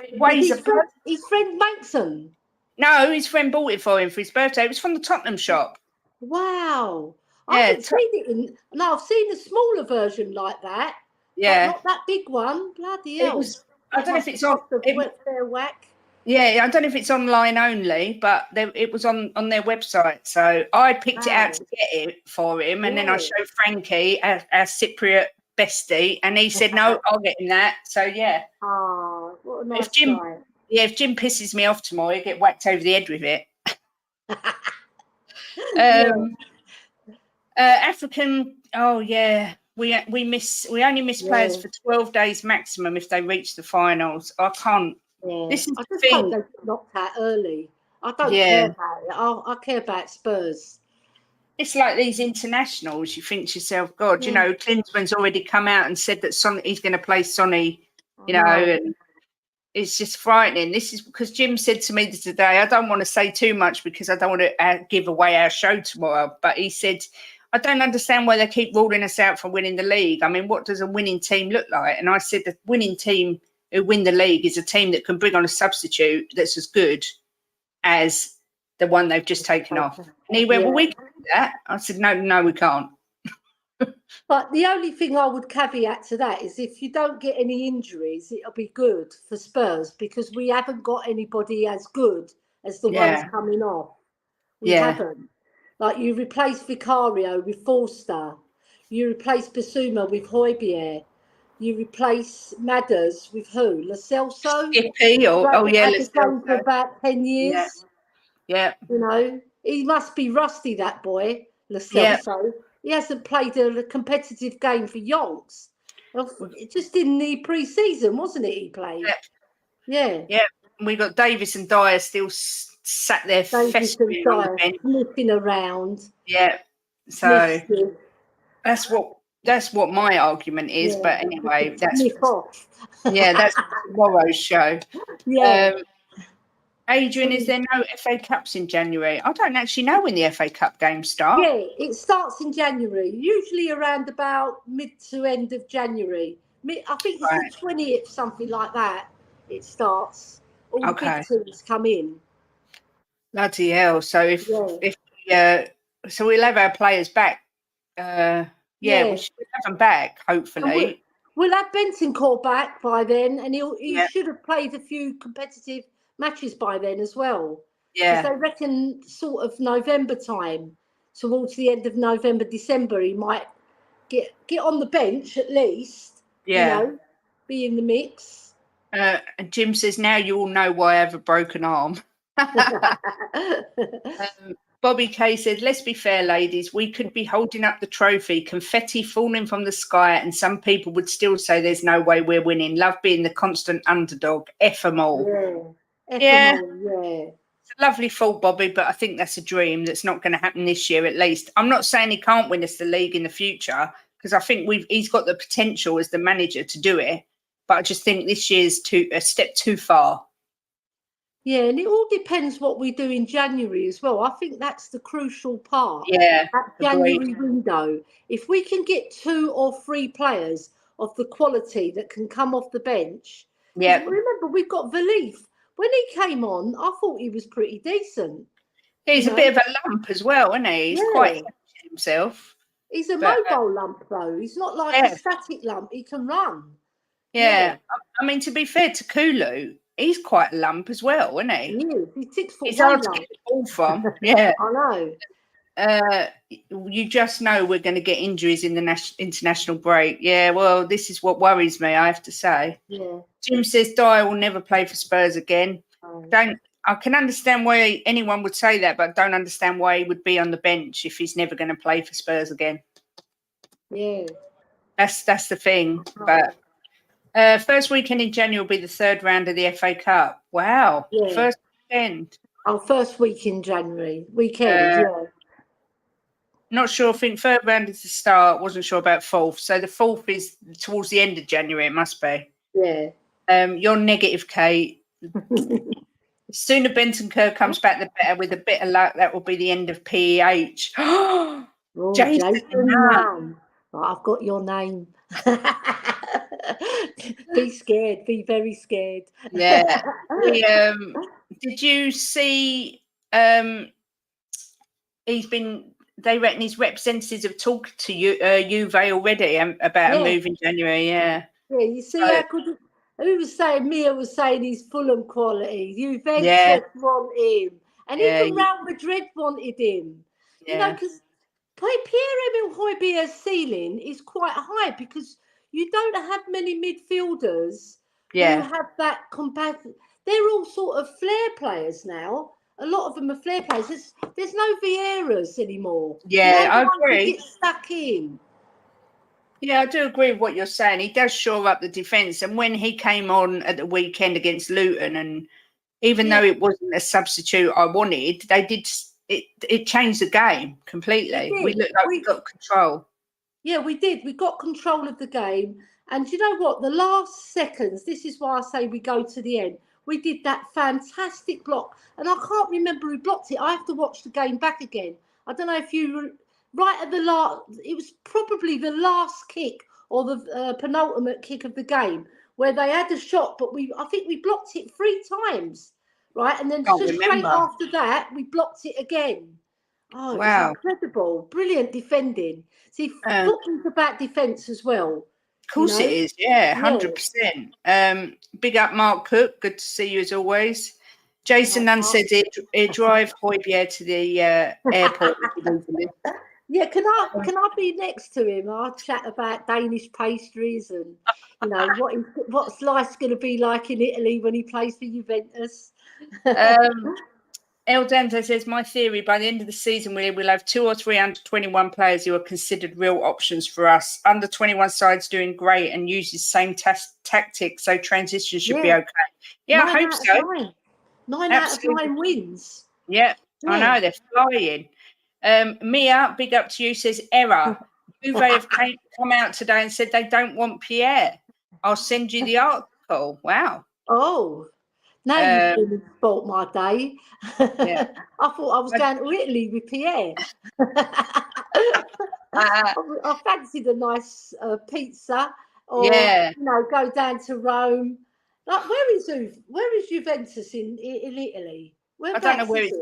[SPEAKER 1] It weighs
[SPEAKER 2] His friend makes them.
[SPEAKER 1] No, his friend bought it for him for his birthday. It was from the Tottenham shop.
[SPEAKER 2] Wow. I
[SPEAKER 1] Yeah,
[SPEAKER 2] haven't seen it in. No, I've seen a smaller version like that.
[SPEAKER 1] yeah.
[SPEAKER 2] But not that big one. Bloody
[SPEAKER 1] It
[SPEAKER 2] hell.
[SPEAKER 1] was. I don't know if it's on.
[SPEAKER 2] Fair whack.
[SPEAKER 1] Yeah, I don't know if it's online only, but it was on their website. So I picked it out to get it for him, and then I showed Frankie, our Cypriot bestie, and he said, "No, I'll get him that." So yeah.
[SPEAKER 2] Oh, what a nice guy.
[SPEAKER 1] Yeah, if Jim pisses me off tomorrow, he'll get whacked over the head with it. African. Oh yeah, we only miss players for 12 days maximum if they reach the finals. I can't.
[SPEAKER 2] Yeah.
[SPEAKER 1] This is
[SPEAKER 2] I
[SPEAKER 1] the
[SPEAKER 2] just
[SPEAKER 1] thing.
[SPEAKER 2] hope they get knocked out early. I don't care about it. I care about Spurs.
[SPEAKER 1] It's like these internationals. You think to yourself, God, you know, Klinsmann's already come out and said that he's going to play Sonny, you know, and it's just frightening. This is because Jim said to me today, I don't want to say too much because I don't want to give away our show tomorrow, but he said, I don't understand why they keep ruling us out from winning the league. I mean, what does a winning team look like? And I said the winning team who win the league is a team that can bring on a substitute that's as good as the one they've just taken off. And he went, well, we can do that. I said, no, we can't.
[SPEAKER 2] But the only thing I would caveat to that is if you don't get any injuries, it'll be good for Spurs because we haven't got anybody as good as the ones coming off. We haven't. Like you replace Vicario with Forster. You replace Basuma with Højbjerg. You replace Madders with who? Lo Celso?
[SPEAKER 1] Skippy or,
[SPEAKER 2] Lo
[SPEAKER 1] Celso.
[SPEAKER 2] For about 10 years.
[SPEAKER 1] Yeah.
[SPEAKER 2] You know, he must be rusty, that boy, Lo Celso. Yeah. He hasn't played a competitive game for yonks. It just in the pre-season, wasn't it, he played? Yeah.
[SPEAKER 1] Yeah. We got Davis and Dyer still sat there festering on the bench.
[SPEAKER 2] Sniffing around.
[SPEAKER 1] Yeah. So that's what my argument is. Yeah. But anyway, that's tomorrow's show.
[SPEAKER 2] Yeah.
[SPEAKER 1] Adrian, is there no FA Cups in January? I don't actually know when the FA Cup games start.
[SPEAKER 2] Yeah, it starts in January, usually around about mid to end of January. I think it's the 20th, something like that. It starts. All the big teams come in.
[SPEAKER 1] Bloody hell! So so we'll have our players back. We should have them back. Hopefully,
[SPEAKER 2] we'll have Bentancur back by then, and he should have played a few competitive matches by then as well. Yeah, because they reckon sort of November time, towards the end of November, December, he might get on the bench at least. Yeah, you know, be in the mix.
[SPEAKER 1] And Jim says now you all know why I have a broken arm. Bobby Kay said, let's be fair, ladies. We could be holding up the trophy, confetti falling from the sky, and some people would still say there's no way we're winning. Love being the constant underdog. F them all.
[SPEAKER 2] Yeah.
[SPEAKER 1] It's a lovely thought, Bobby, but I think that's a dream that's not going to happen this year at least. I'm not saying he can't win us the league in the future because I think he's got the potential as the manager to do it, but I just think this year's a step too far.
[SPEAKER 2] Yeah, and it all depends what we do in January as well. I think that's the crucial part.
[SPEAKER 1] Yeah,
[SPEAKER 2] that January window. If we can get 2 or 3 players of the quality that can come off the bench. Yeah. Remember, we've got Valif. When he came on, I thought he was pretty decent.
[SPEAKER 1] He's a bit of a lump as well, isn't he? He's quite himself.
[SPEAKER 2] He's a mobile lump, though. He's not like a static lump. He can run.
[SPEAKER 1] Yeah. I mean, to be fair to Kulu, he's quite a lump as well, isn't he?
[SPEAKER 2] He is. He's 6 foot.
[SPEAKER 1] He's hard to get the ball from. Yeah.
[SPEAKER 2] I know.
[SPEAKER 1] You just know we're going to get injuries in the international break. Yeah, well, this is what worries me, I have to say.
[SPEAKER 2] Yeah.
[SPEAKER 1] Jim says Dyer will never play for Spurs again. I can understand why anyone would say that, but I don't understand why he would be on the bench if he's never going to play for Spurs again.
[SPEAKER 2] Yeah.
[SPEAKER 1] That's the thing. But first weekend in January will be the 3rd round of the FA Cup. Wow.
[SPEAKER 2] Yeah.
[SPEAKER 1] First weekend.
[SPEAKER 2] First week in January. Weekend,
[SPEAKER 1] Not sure. I think 3rd round is the start. Wasn't sure about 4th. So the 4th is towards the end of January. It must be.
[SPEAKER 2] Yeah.
[SPEAKER 1] You're negative, Kate. The sooner Benton Kerr comes back, the better. With a bit of luck, that will be the end of PEH.
[SPEAKER 2] Oh,
[SPEAKER 1] Jason,
[SPEAKER 2] Right, I've got your name. Be scared. Be very scared.
[SPEAKER 1] Yeah. Did you see? They reckon his representatives have talked to Juve already about a move in January. Yeah.
[SPEAKER 2] Yeah, you see how good. Who was saying? Mia was saying he's Fulham quality. Juventus want him, and even Real Madrid wanted him. You know, because Pierre-Emile Højbjerg's ceiling is quite high because you don't have many midfielders who have that compact. They're all sort of flair players now. A lot of them are flair players. There's no Vieiras anymore.
[SPEAKER 1] Yeah, I agree.
[SPEAKER 2] Get stuck in.
[SPEAKER 1] Yeah, I do agree with what you're saying. He does shore up the defence. And when he came on at the weekend against Luton, and even though it wasn't a substitute I wanted, they did it changed the game completely. We looked like we got control.
[SPEAKER 2] Yeah, we did. We got control of the game. And you know what? The last seconds, this is why I say we go to the end. We did that fantastic block. And I can't remember who blocked it. I have to watch the game back again. I don't know if you... Right at the last... It was probably the last kick or the penultimate kick of the game where they had a shot, but I think we blocked it 3 times. Right? And then straight after that, we blocked it again. Oh, it was incredible. Brilliant defending. See, football's about defence as well.
[SPEAKER 1] Of course it is. Yeah, 100%. Big up, Mark Cook. Good to see you as always. Jason Nunn said he'd drive Højbjerg to the airport.
[SPEAKER 2] Yeah, can I be next to him? I'll chat about Danish pastries and, you know, what's life's going to be like in Italy when he plays for Juventus.
[SPEAKER 1] El Dante says, my theory, by the end of the season, we'll have 2 or 3 under-21 players who are considered real options for us. Under-21 side's doing great and uses same tactics, so transition should be okay. Yeah, I hope so.
[SPEAKER 2] 9 out of 9 wins.
[SPEAKER 1] Yeah, I know, they're flying. Mia, big up to you, says, error. Juve have come out today and said they don't want Pierre. I'll send you the article. Wow.
[SPEAKER 2] Oh. Now you've spoilt my day. I thought I was going to Italy with Pierre. I fancied a nice pizza, or you know, go down to Rome. Like, where is Juventus in Italy?
[SPEAKER 1] I don't know where it is.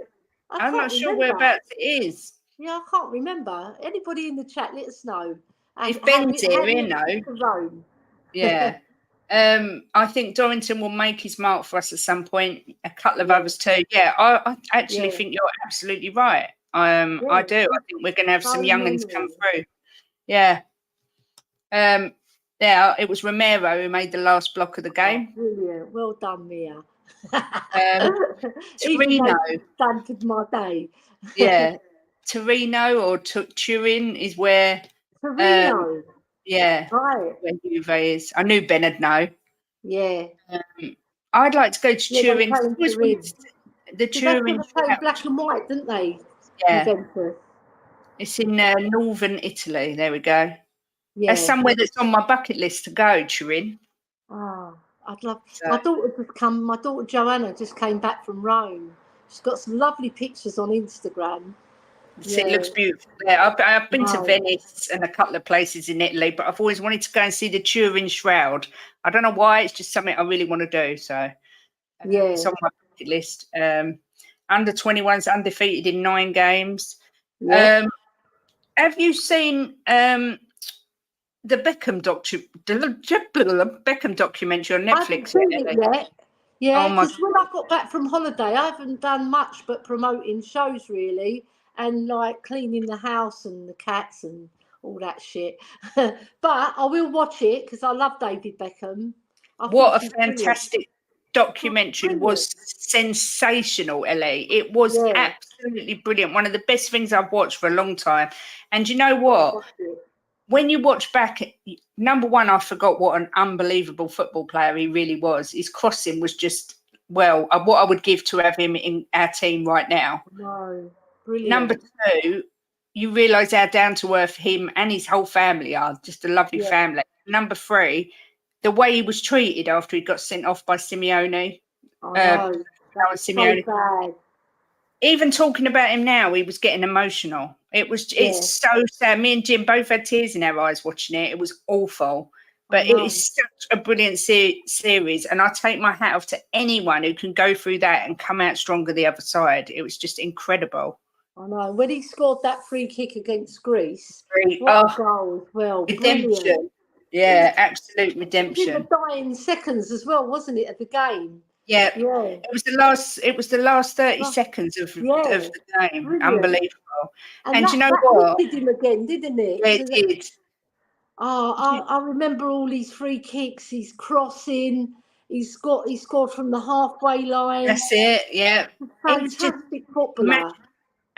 [SPEAKER 1] I'm not sure whereabouts it is.
[SPEAKER 2] Yeah, I can't remember. Anybody in the chat, let us know.
[SPEAKER 1] If Ben's here, you know.
[SPEAKER 2] Rome.
[SPEAKER 1] Yeah. I think Dorrington will make his mark for us at some point. A couple of others too. Yeah, I actually think you're absolutely right. I do. I think we're going to have some young'uns come through. Yeah. It was Romero who made the last block of the game.
[SPEAKER 2] Oh, brilliant. Well done, Mia.
[SPEAKER 1] Torino.
[SPEAKER 2] Dampened my day.
[SPEAKER 1] Yeah. Torino or Turin is where...
[SPEAKER 2] Torino.
[SPEAKER 1] Yeah,
[SPEAKER 2] right.
[SPEAKER 1] Where Juve is. I knew Ben would know.
[SPEAKER 2] Yeah.
[SPEAKER 1] I'd like to go to Turin.
[SPEAKER 2] The Turin. They played black and white, didn't they?
[SPEAKER 1] Yeah.
[SPEAKER 2] Juventus.
[SPEAKER 1] It's in northern Italy. There we go.
[SPEAKER 2] Yeah.
[SPEAKER 1] That's somewhere that's on my bucket list to go, Turin.
[SPEAKER 2] Oh, I'd love. My daughter Joanna just came back from Rome. She's got some lovely pictures on Instagram.
[SPEAKER 1] It looks beautiful there. I've been to Venice and a couple of places in Italy, but I've always wanted to go and see the Turin Shroud. I don't know why. It's just something I really want to do. So it's on my bucket list. Under 21s undefeated in 9 games. Yeah. Have you seen the Beckham documentary on Netflix?
[SPEAKER 2] I haven't seen it yet. Yeah, because when I got back from holiday, I haven't done much but promoting shows really. And like cleaning the house and the cats and all that shit. But I will watch it because I love David Beckham.
[SPEAKER 1] What a fantastic documentary. It was sensational, Ellie. It was absolutely brilliant. One of the best things I've watched for a long time. And you know what? When you watch back, number one, I forgot what an unbelievable football player he really was. His crossing was just, what I would give to have him in our team right now.
[SPEAKER 2] No. Brilliant.
[SPEAKER 1] Number 2, you realise how down to earth him and his whole family are. Just a lovely family. Number 3, the way he was treated after he got sent off by Simeone. Simeone.
[SPEAKER 2] So bad.
[SPEAKER 1] Even talking about him now, he was getting emotional. It's so sad. Me and Jim both had tears in our eyes watching it. It was awful. But it is such a brilliant series. And I take my hat off to anyone who can go through that and come out stronger the other side. It was just incredible.
[SPEAKER 2] I know. When he scored that free kick against Greece, what a goal as well.
[SPEAKER 1] Redemption.
[SPEAKER 2] Brilliant.
[SPEAKER 1] Yeah, absolute redemption.
[SPEAKER 2] In the dying seconds as well, wasn't it, of the game?
[SPEAKER 1] Yeah. It was the last 30 seconds of the game. Brilliant. Unbelievable. And you know what?
[SPEAKER 2] That lifted him again, didn't it?
[SPEAKER 1] Yeah, it did.
[SPEAKER 2] I remember all his free kicks, his crossing, he scored from the halfway line.
[SPEAKER 1] That's it, yeah.
[SPEAKER 2] Fantastic footballer.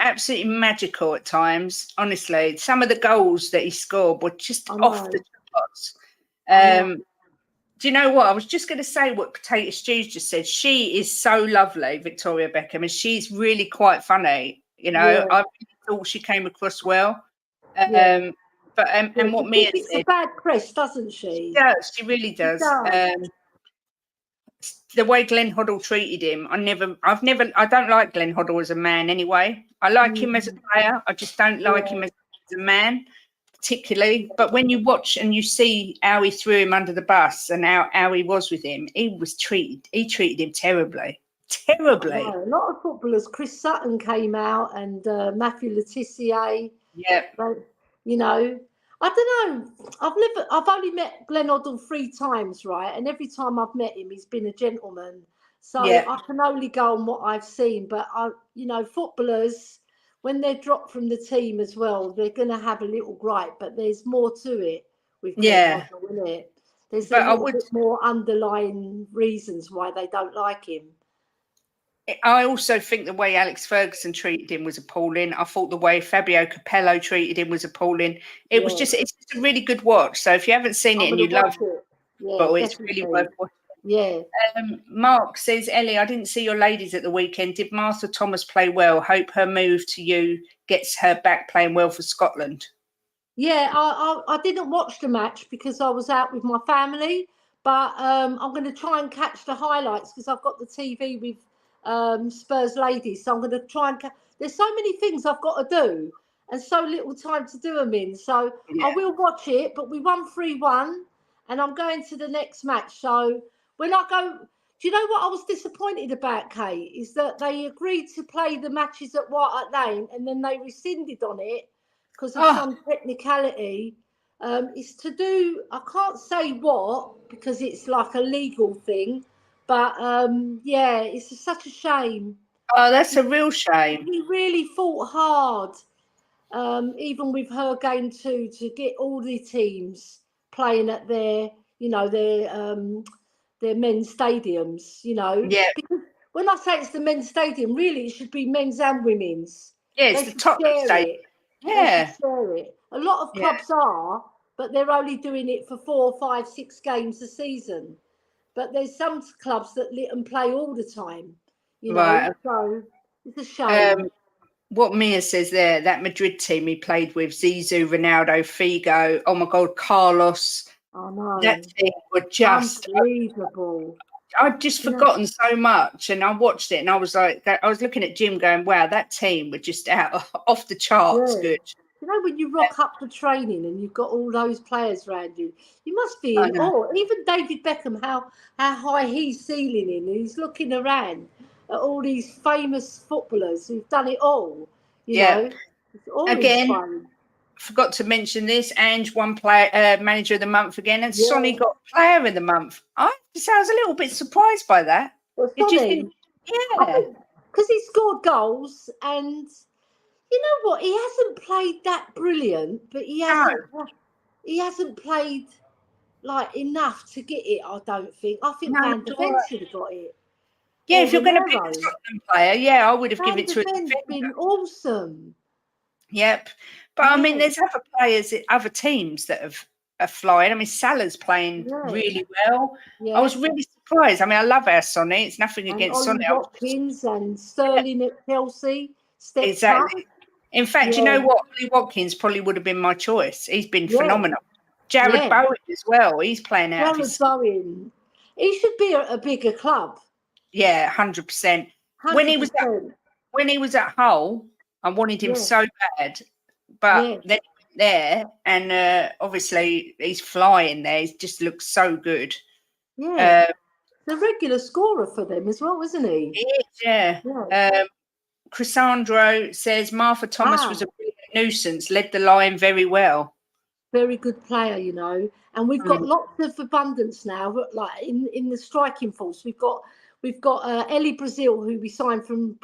[SPEAKER 1] Absolutely magical at times, honestly. Some of the goals that he scored were just off the charts. Do you know what? I was just going to say what Potato Stews just said. She is so lovely, Victoria Beckham, and she's really quite funny. You know, I really thought she came across well. But and what Mia
[SPEAKER 2] said,
[SPEAKER 1] a
[SPEAKER 2] bad press, doesn't she?
[SPEAKER 1] She really does. The way Glenn Hoddle treated him, I don't like Glenn Hoddle as a man anyway. I like him as a player. I just don't like him as a man, particularly. But when you watch and you see how he threw him under the bus and how he was with him, he treated him terribly. Terribly.
[SPEAKER 2] A lot of footballers. Chris Sutton came out and Matthew Le Tissier.
[SPEAKER 1] Yeah.
[SPEAKER 2] You know, I don't know. I've only met Glenn Hoddle 3 times, right? And every time I've met him, he's been a gentleman. So I can only go on what I've seen. But footballers, when they're dropped from the team as well, they're going to have a little gripe. But there's more to it with Glenn Hoddle, isn't it? There's a little bit more underlying reasons why they don't like him.
[SPEAKER 1] I also think the way Alex Ferguson treated him was appalling. I thought the way Fabio Capello treated him was appalling. It's just a really good watch. So if you haven't seen it and you love it, it's really worth watching.
[SPEAKER 2] Yeah.
[SPEAKER 1] Mark says, Ellie, I didn't see your ladies at the weekend. Did Martha Thomas play well? Hope her move to you gets her back playing well for Scotland.
[SPEAKER 2] Yeah, I didn't watch the match because I was out with my family, but I'm going to try and catch the highlights because I've got the TV with Spurs ladies, so I'm going to try and there's so many things I've got to do and so little time to do them in, so I will watch it. But we won 3-1 and I'm going to the next match. So when I go, do you know what I was disappointed about, Kate, is that they agreed to play the matches at White Hart Lane and then they rescinded on it because of some technicality. It's to do, I can't say what because it's like a legal thing. But, it's such a shame.
[SPEAKER 1] Oh, that's a real shame.
[SPEAKER 2] He really fought hard, even with her game too, to get all the teams playing at their men's stadiums,
[SPEAKER 1] Yeah.
[SPEAKER 2] Because when I say it's the men's stadium, really it should be men's and women's.
[SPEAKER 1] Yeah, it's the top stadium. Yeah.
[SPEAKER 2] Share it. A lot of clubs are, but they're only doing it for 4, 5, 6 games a season. But there's some clubs that let them play all the time,
[SPEAKER 1] Right.
[SPEAKER 2] So it's a shame.
[SPEAKER 1] What Mia says there, that Madrid team he played with, Zizou, Ronaldo, Figo, oh my God, Carlos.
[SPEAKER 2] I know.
[SPEAKER 1] That team were just
[SPEAKER 2] unbelievable.
[SPEAKER 1] I'd just forgotten so much, and I watched it, and I was looking at Jim going, wow, that team were just off the charts good.
[SPEAKER 2] When you rock up for training and you've got all those players around you, you must be in awe. Even David Beckham, how high he's ceiling in, and he's looking around at all these famous footballers who've done it all. You know, it's always fun.
[SPEAKER 1] Forgot to mention this. Ange won manager of the month again, and Sonny got player of the month. I was a little bit surprised by that.
[SPEAKER 2] Well, Sonny, because he scored goals and. You know what? He hasn't played that brilliant, but he hasn't played like enough to get it. I don't think. I think Van de Ven should have got it.
[SPEAKER 1] Yeah, if you're going to pick a Scotland player, I would have given it to him.
[SPEAKER 2] Van de Ven's been awesome.
[SPEAKER 1] Yep, but I mean, there's other players, other teams that are flying. I mean, Salah's playing really well. Yeah. I was really surprised. I mean, I love our Sonny. It's nothing against Sonny.
[SPEAKER 2] Watkins and Sterling at Chelsea.
[SPEAKER 1] Exactly. In fact, you know what? Ollie Watkins probably would have been my choice. He's been phenomenal. Jared Bowen as well. He's playing out.
[SPEAKER 2] Jared Bowen. He should be at a bigger club.
[SPEAKER 1] Yeah, 100%.
[SPEAKER 2] 100%.
[SPEAKER 1] When he was at Hull, I wanted him so bad, but then he went there, and obviously he's flying there. He just looks so good.
[SPEAKER 2] Yeah, the regular scorer for them as well, isn't he?
[SPEAKER 1] He is, yeah. Chrysandro says Martha Thomas was a brilliant nuisance, led the line very well.
[SPEAKER 2] Very good player, you know, and we've got lots of abundance now. Like in the striking force, we've got Ellie Brazil, who we signed from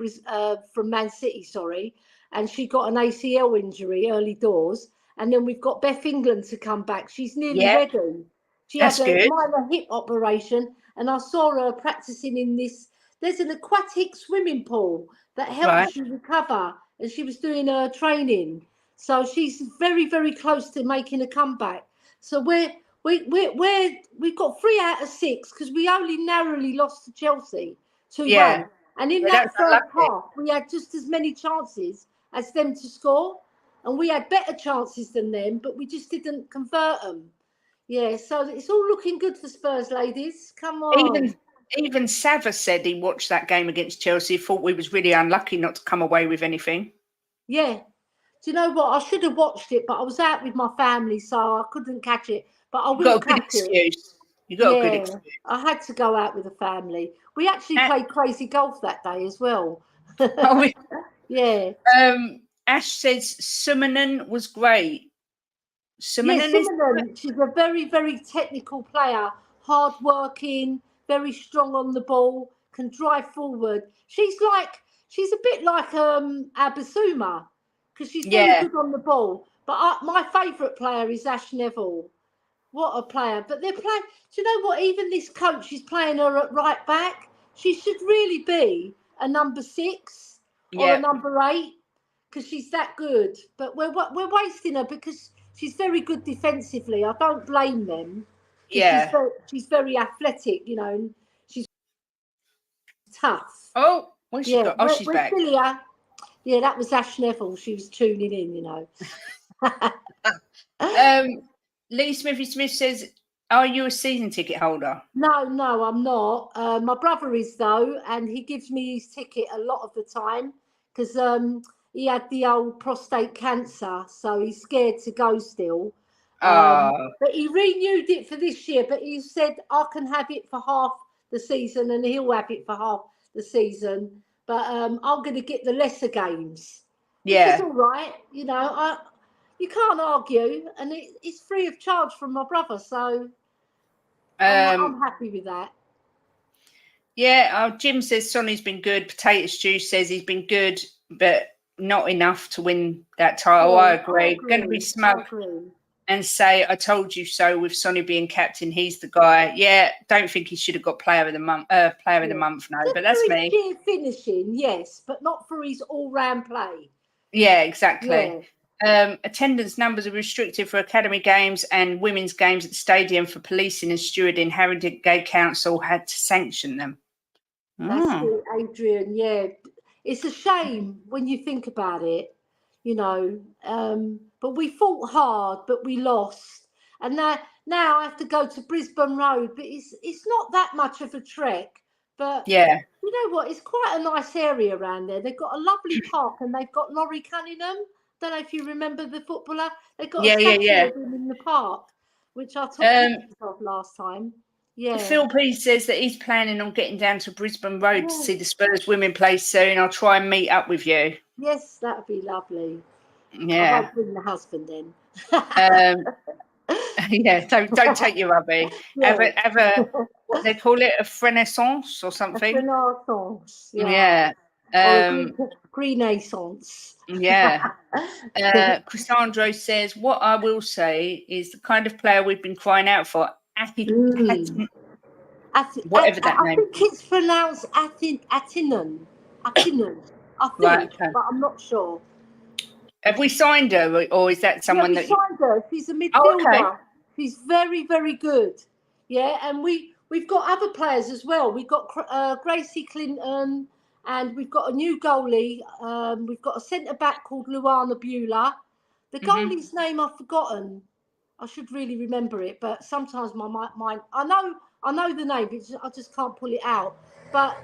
[SPEAKER 2] Man City, sorry, and she got an ACL injury early doors, and then we've got Beth England to come back. She's nearly ready. She had a minor hip operation, and I saw her practicing in this. There's an aquatic swimming pool that helps you recover, and she was doing her training. So she's very, very close to making a comeback. So we've got 3 out of 6 because we only narrowly lost to Chelsea 2-1. And in that first half, we had just as many chances as them to score, and we had better chances than them, but we just didn't convert them. Yeah, so it's all looking good for Spurs, ladies. Come on.
[SPEAKER 1] Even Sava said he watched that game against Chelsea, thought we was really unlucky not to come away with anything.
[SPEAKER 2] Yeah. Do you know what? I should have watched it, but I was out with my family, so I couldn't catch it. But I will catch it.
[SPEAKER 1] You got a good excuse.
[SPEAKER 2] I had to go out with the family. We actually played crazy golf that day as well. Yeah.
[SPEAKER 1] Ash says Summonen was great.
[SPEAKER 2] Summonen, she's a very, very technical player, hard-working, very strong on the ball, can drive forward. She's a bit like Abasuma, because she's very good on the ball. But my favourite player is Ash Neville. What a player. But they're playing, do you know what? Even this coach is playing her at right back. She should really be a number 6 or a number 8, because she's that good. But we're wasting her because she's very good defensively. I don't blame them.
[SPEAKER 1] Yeah.
[SPEAKER 2] She's very athletic, you know, and she's tough.
[SPEAKER 1] Oh, what's she got? Oh, she's back.
[SPEAKER 2] Yeah, that was Ash Neville. She was tuning in, you know.
[SPEAKER 1] Lee Smithy Smith says, are you a season ticket holder?
[SPEAKER 2] No, I'm not. My brother is, though, and he gives me his ticket a lot of the time because he had the old prostate cancer, so he's scared to go still. But he renewed it for this year, but he said I can have it for half the season and he'll have it for half the season. But I'm going to get the lesser games. Yeah. Which is all right. You know, you can't argue, and it's free of charge from my brother, so I'm happy with that.
[SPEAKER 1] Yeah, Jim says Sonny's been good. Potato Stew says he's been good, but not enough to win that title. I agree. Going to be smug and say, I told you so with Sonny being captain. He's the guy. Yeah, don't think he should have got player of the month. No, but that's me.
[SPEAKER 2] Sheer finishing, yes, but not for his all-round play.
[SPEAKER 1] Yeah, exactly. Yeah. Attendance numbers are restricted for academy games and women's games at the stadium for policing and stewarding. Harrogate Council had to sanction them.
[SPEAKER 2] That's it, Adrian. Yeah, it's a shame when you think about it, you know. But we fought hard, but we lost, and now I have to go to Brisbane Road. But it's not that much of a trek. But yeah, you know what? It's quite a nice area around there. They've got a lovely park, and they've got Laurie Cunningham. Don't know if you remember the footballer. They got a statue of him in the park, which I took pictures of last time. Yeah.
[SPEAKER 1] Phil P says that he's planning on getting down to Brisbane Road to see the Spurs women play soon. I'll try and meet up with you.
[SPEAKER 2] Yes, that would be lovely.
[SPEAKER 1] Yeah.
[SPEAKER 2] I won't bring the husband in.
[SPEAKER 1] Yeah, don't take your hubby. Have a what they call it, a renaissance or something.
[SPEAKER 2] A renaissance. Yeah. Renaissance.
[SPEAKER 1] Yeah. Chrysandro says, what I will say is the kind of player we've been crying out for. Whatever that name.
[SPEAKER 2] I think it's pronounced Attinen, I think, but I'm not sure.
[SPEAKER 1] Have we signed her, or is that someone that
[SPEAKER 2] signed her? She's a midfielder. Oh, okay. She's very, very good. Yeah, and we've got other players as well. We've got Gracie Clinton, and we've got a new goalie. We've got a centre back called Luana Beulah. The goalie's name I've forgotten. I should really remember it, but sometimes my mind. I I know the name, but I just can't pull it out. But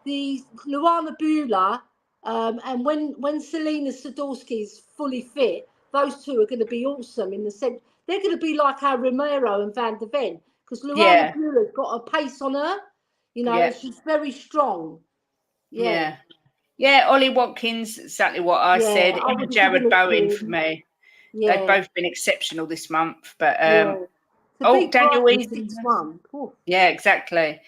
[SPEAKER 2] the Luana Bula, and when Selena Sadorski is fully fit, those two are going to be awesome in the sense they're going to be like our Romero and Van der Ven, because Luana Bula's got a pace on her, you know, she's very strong.
[SPEAKER 1] Yeah, Ollie Watkins, exactly what I said. Emma Jared Bowen for me. They've both been exceptional this month. But Daniel Easy. Yeah, exactly.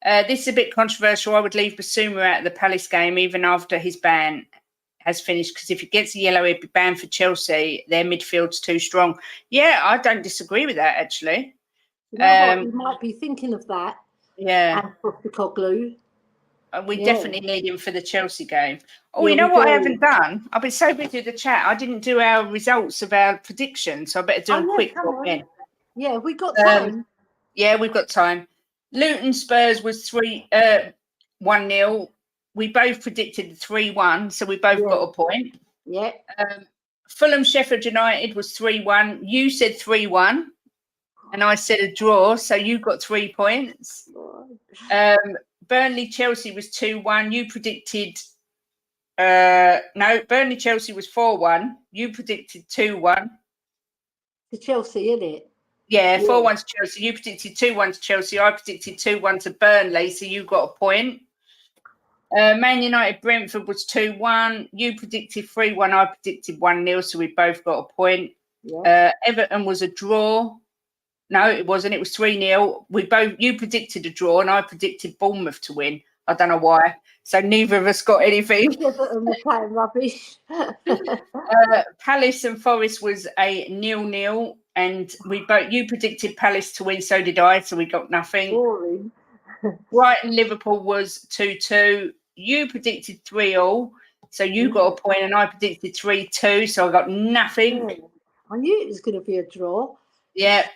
[SPEAKER 1] This is a bit controversial. I would leave Basuma out of the Palace game even after his ban has finished, because if he gets a yellow, he'd be banned for Chelsea. Their midfield's too strong. Yeah, I don't disagree with that, actually.
[SPEAKER 2] You know what? You might be thinking of that.
[SPEAKER 1] Yeah. We definitely need him for the Chelsea game. Oh, you know what I haven't done? I've been so busy with the chat. I didn't do our results of our predictions, so I better do them quick.
[SPEAKER 2] Yeah, we got time.
[SPEAKER 1] Yeah, we've got time. Luton Spurs was 1-0. We both predicted 3-1, so we both got a point.
[SPEAKER 2] Yeah.
[SPEAKER 1] Fulham Sheffield United was 3-1. You said 3-1, and I said a draw, so you got 3 points. Burnley Chelsea was 2-1. You predicted Burnley Chelsea was 4-1. You predicted 2-1.
[SPEAKER 2] To Chelsea, isn't it?
[SPEAKER 1] Yeah, 4-1 to Chelsea. You predicted 2-1 to Chelsea. I predicted 2-1 to Burnley, so you got a point. Man United Brentford was 2-1. You predicted 3-1. I predicted 1-0, so we both got a point. Everton was a draw. No, it wasn't. It was 3-0. You predicted a draw, and I predicted Bournemouth to win. I don't know why. So neither of us got anything.
[SPEAKER 2] We're playing rubbish.
[SPEAKER 1] Palace and Forest was a 0-0, and you predicted Palace to win. So did I. So we got nothing.
[SPEAKER 2] Boring.
[SPEAKER 1] Brighton Liverpool was 2-2. You predicted 3-3. So you got a point, and I predicted 3-2. So I got nothing.
[SPEAKER 2] Yeah. I knew it was going to be a draw.
[SPEAKER 1] Yeah.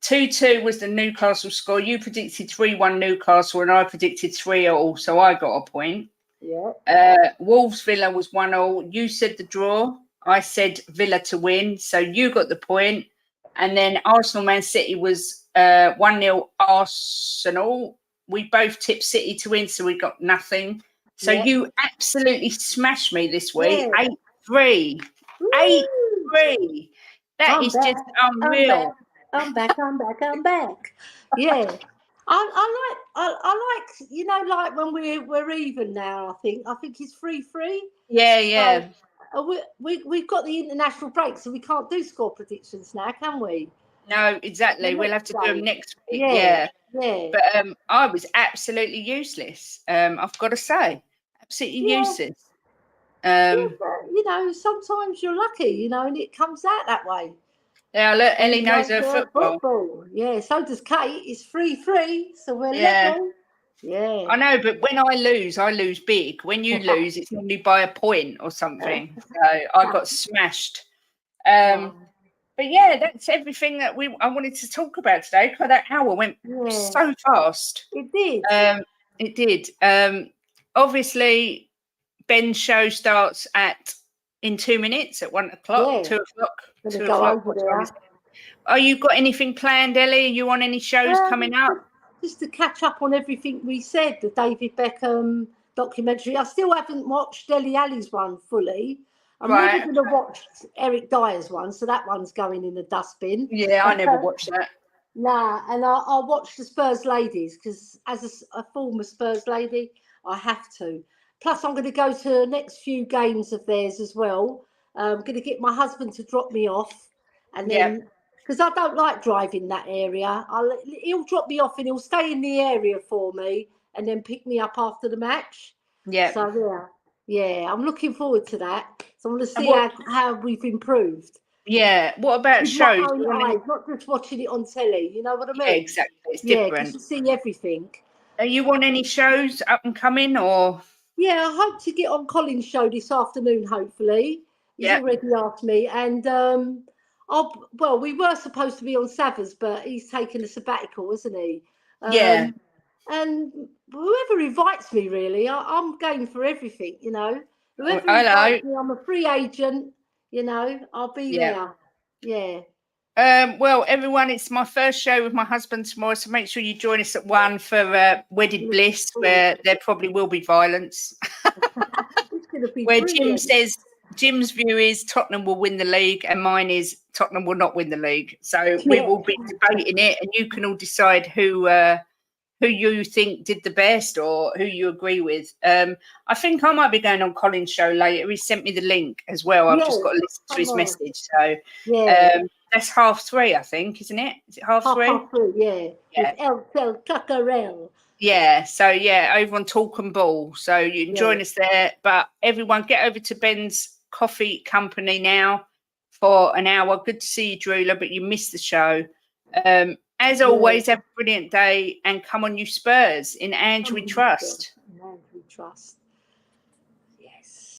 [SPEAKER 1] 2-2 was the Newcastle score. You predicted 3-1 Newcastle, and I predicted 3-3, so I got a point.
[SPEAKER 2] Yeah.
[SPEAKER 1] Wolves Villa was 1-0. You said the draw. I said Villa to win, so you got the point. And then Arsenal Man City was 1-0 Arsenal. We both tipped City to win, so we got nothing. So you absolutely smashed me this week. 8-3. 8-3. That is just unreal.
[SPEAKER 2] I'm back. Yeah. I like, you know, like when we're even now, I think it's 3-3.
[SPEAKER 1] Yeah.
[SPEAKER 2] So, we've got the international break, so we can't do score predictions now, can we?
[SPEAKER 1] No, exactly. We'll have to do them next week.
[SPEAKER 2] Yeah.
[SPEAKER 1] But I was absolutely useless. I've got to say, absolutely useless.
[SPEAKER 2] You know, sometimes you're lucky, you know, and it comes out that way.
[SPEAKER 1] Yeah, look, Ellie knows her football.
[SPEAKER 2] Yeah, so does Kate. It's 3-3, so we're level. Yeah.
[SPEAKER 1] I know, but when I lose big. When you lose, it's normally by a point or something. So I got smashed. But yeah, that's everything that I wanted to talk about today. Because that hour went so fast.
[SPEAKER 2] It did.
[SPEAKER 1] It did. Obviously, Ben's show starts in 2 minutes at 1 o'clock, 2 o'clock. 2 o'clock. Are you got anything planned, Ellie? Are you on any shows coming up?
[SPEAKER 2] Just to catch up on everything we said, the David Beckham documentary. I still haven't watched Dele Alli's one fully. I'm never going to watch Eric Dyer's one, so that one's going in the dustbin.
[SPEAKER 1] Yeah, I never watched that.
[SPEAKER 2] Nah, and I'll watch the Spurs ladies, because as a former Spurs lady, I have to. Plus, I'm going to go to the next few games of theirs as well. I'm going to get my husband to drop me off, and then because I don't like driving that area, he'll drop me off and he'll stay in the area for me, and then pick me up after the match. Yeah. So I'm looking forward to that. So I'm going to see how we've improved.
[SPEAKER 1] Yeah. What about shows?
[SPEAKER 2] Not just watching it on telly. You know what I mean?
[SPEAKER 1] Yeah, exactly. It's different.
[SPEAKER 2] Yeah, you see everything.
[SPEAKER 1] Are you on any shows up and coming, or?
[SPEAKER 2] Yeah, I hope to get on Colin's show this afternoon. Hopefully, he's already asked me, and we were supposed to be on Savers, but he's taken a sabbatical, isn't he? And whoever invites me, really, I'm game for everything. You know, whoever invites me, I'm a free agent. You know, I'll be there. Yeah.
[SPEAKER 1] Well, everyone, it's my first show with my husband tomorrow, so make sure you join us at 1 for Wedded Bliss, where there probably will be violence.
[SPEAKER 2] It's going to be
[SPEAKER 1] where
[SPEAKER 2] brilliant.
[SPEAKER 1] Jim's view is Tottenham will win the league, and mine is Tottenham will not win the league. So we will be debating it, and you can all decide who you think did the best or who you agree with. I think I might be going on Colin's show later. He sent me the link as well. I've just got to listen to his message. So that's 3:30, I think, isn't it? Is it 3:30?
[SPEAKER 2] 3:30, yeah. With El
[SPEAKER 1] Yeah, so over on Talk and Ball. So you can join us there. But everyone, get over to Ben's Coffee Company now for an hour. Good to see you, Drula, but you missed the show. As always, have a brilliant day, and come on, you Spurs. In Ange we trust.
[SPEAKER 2] In Ange we trust.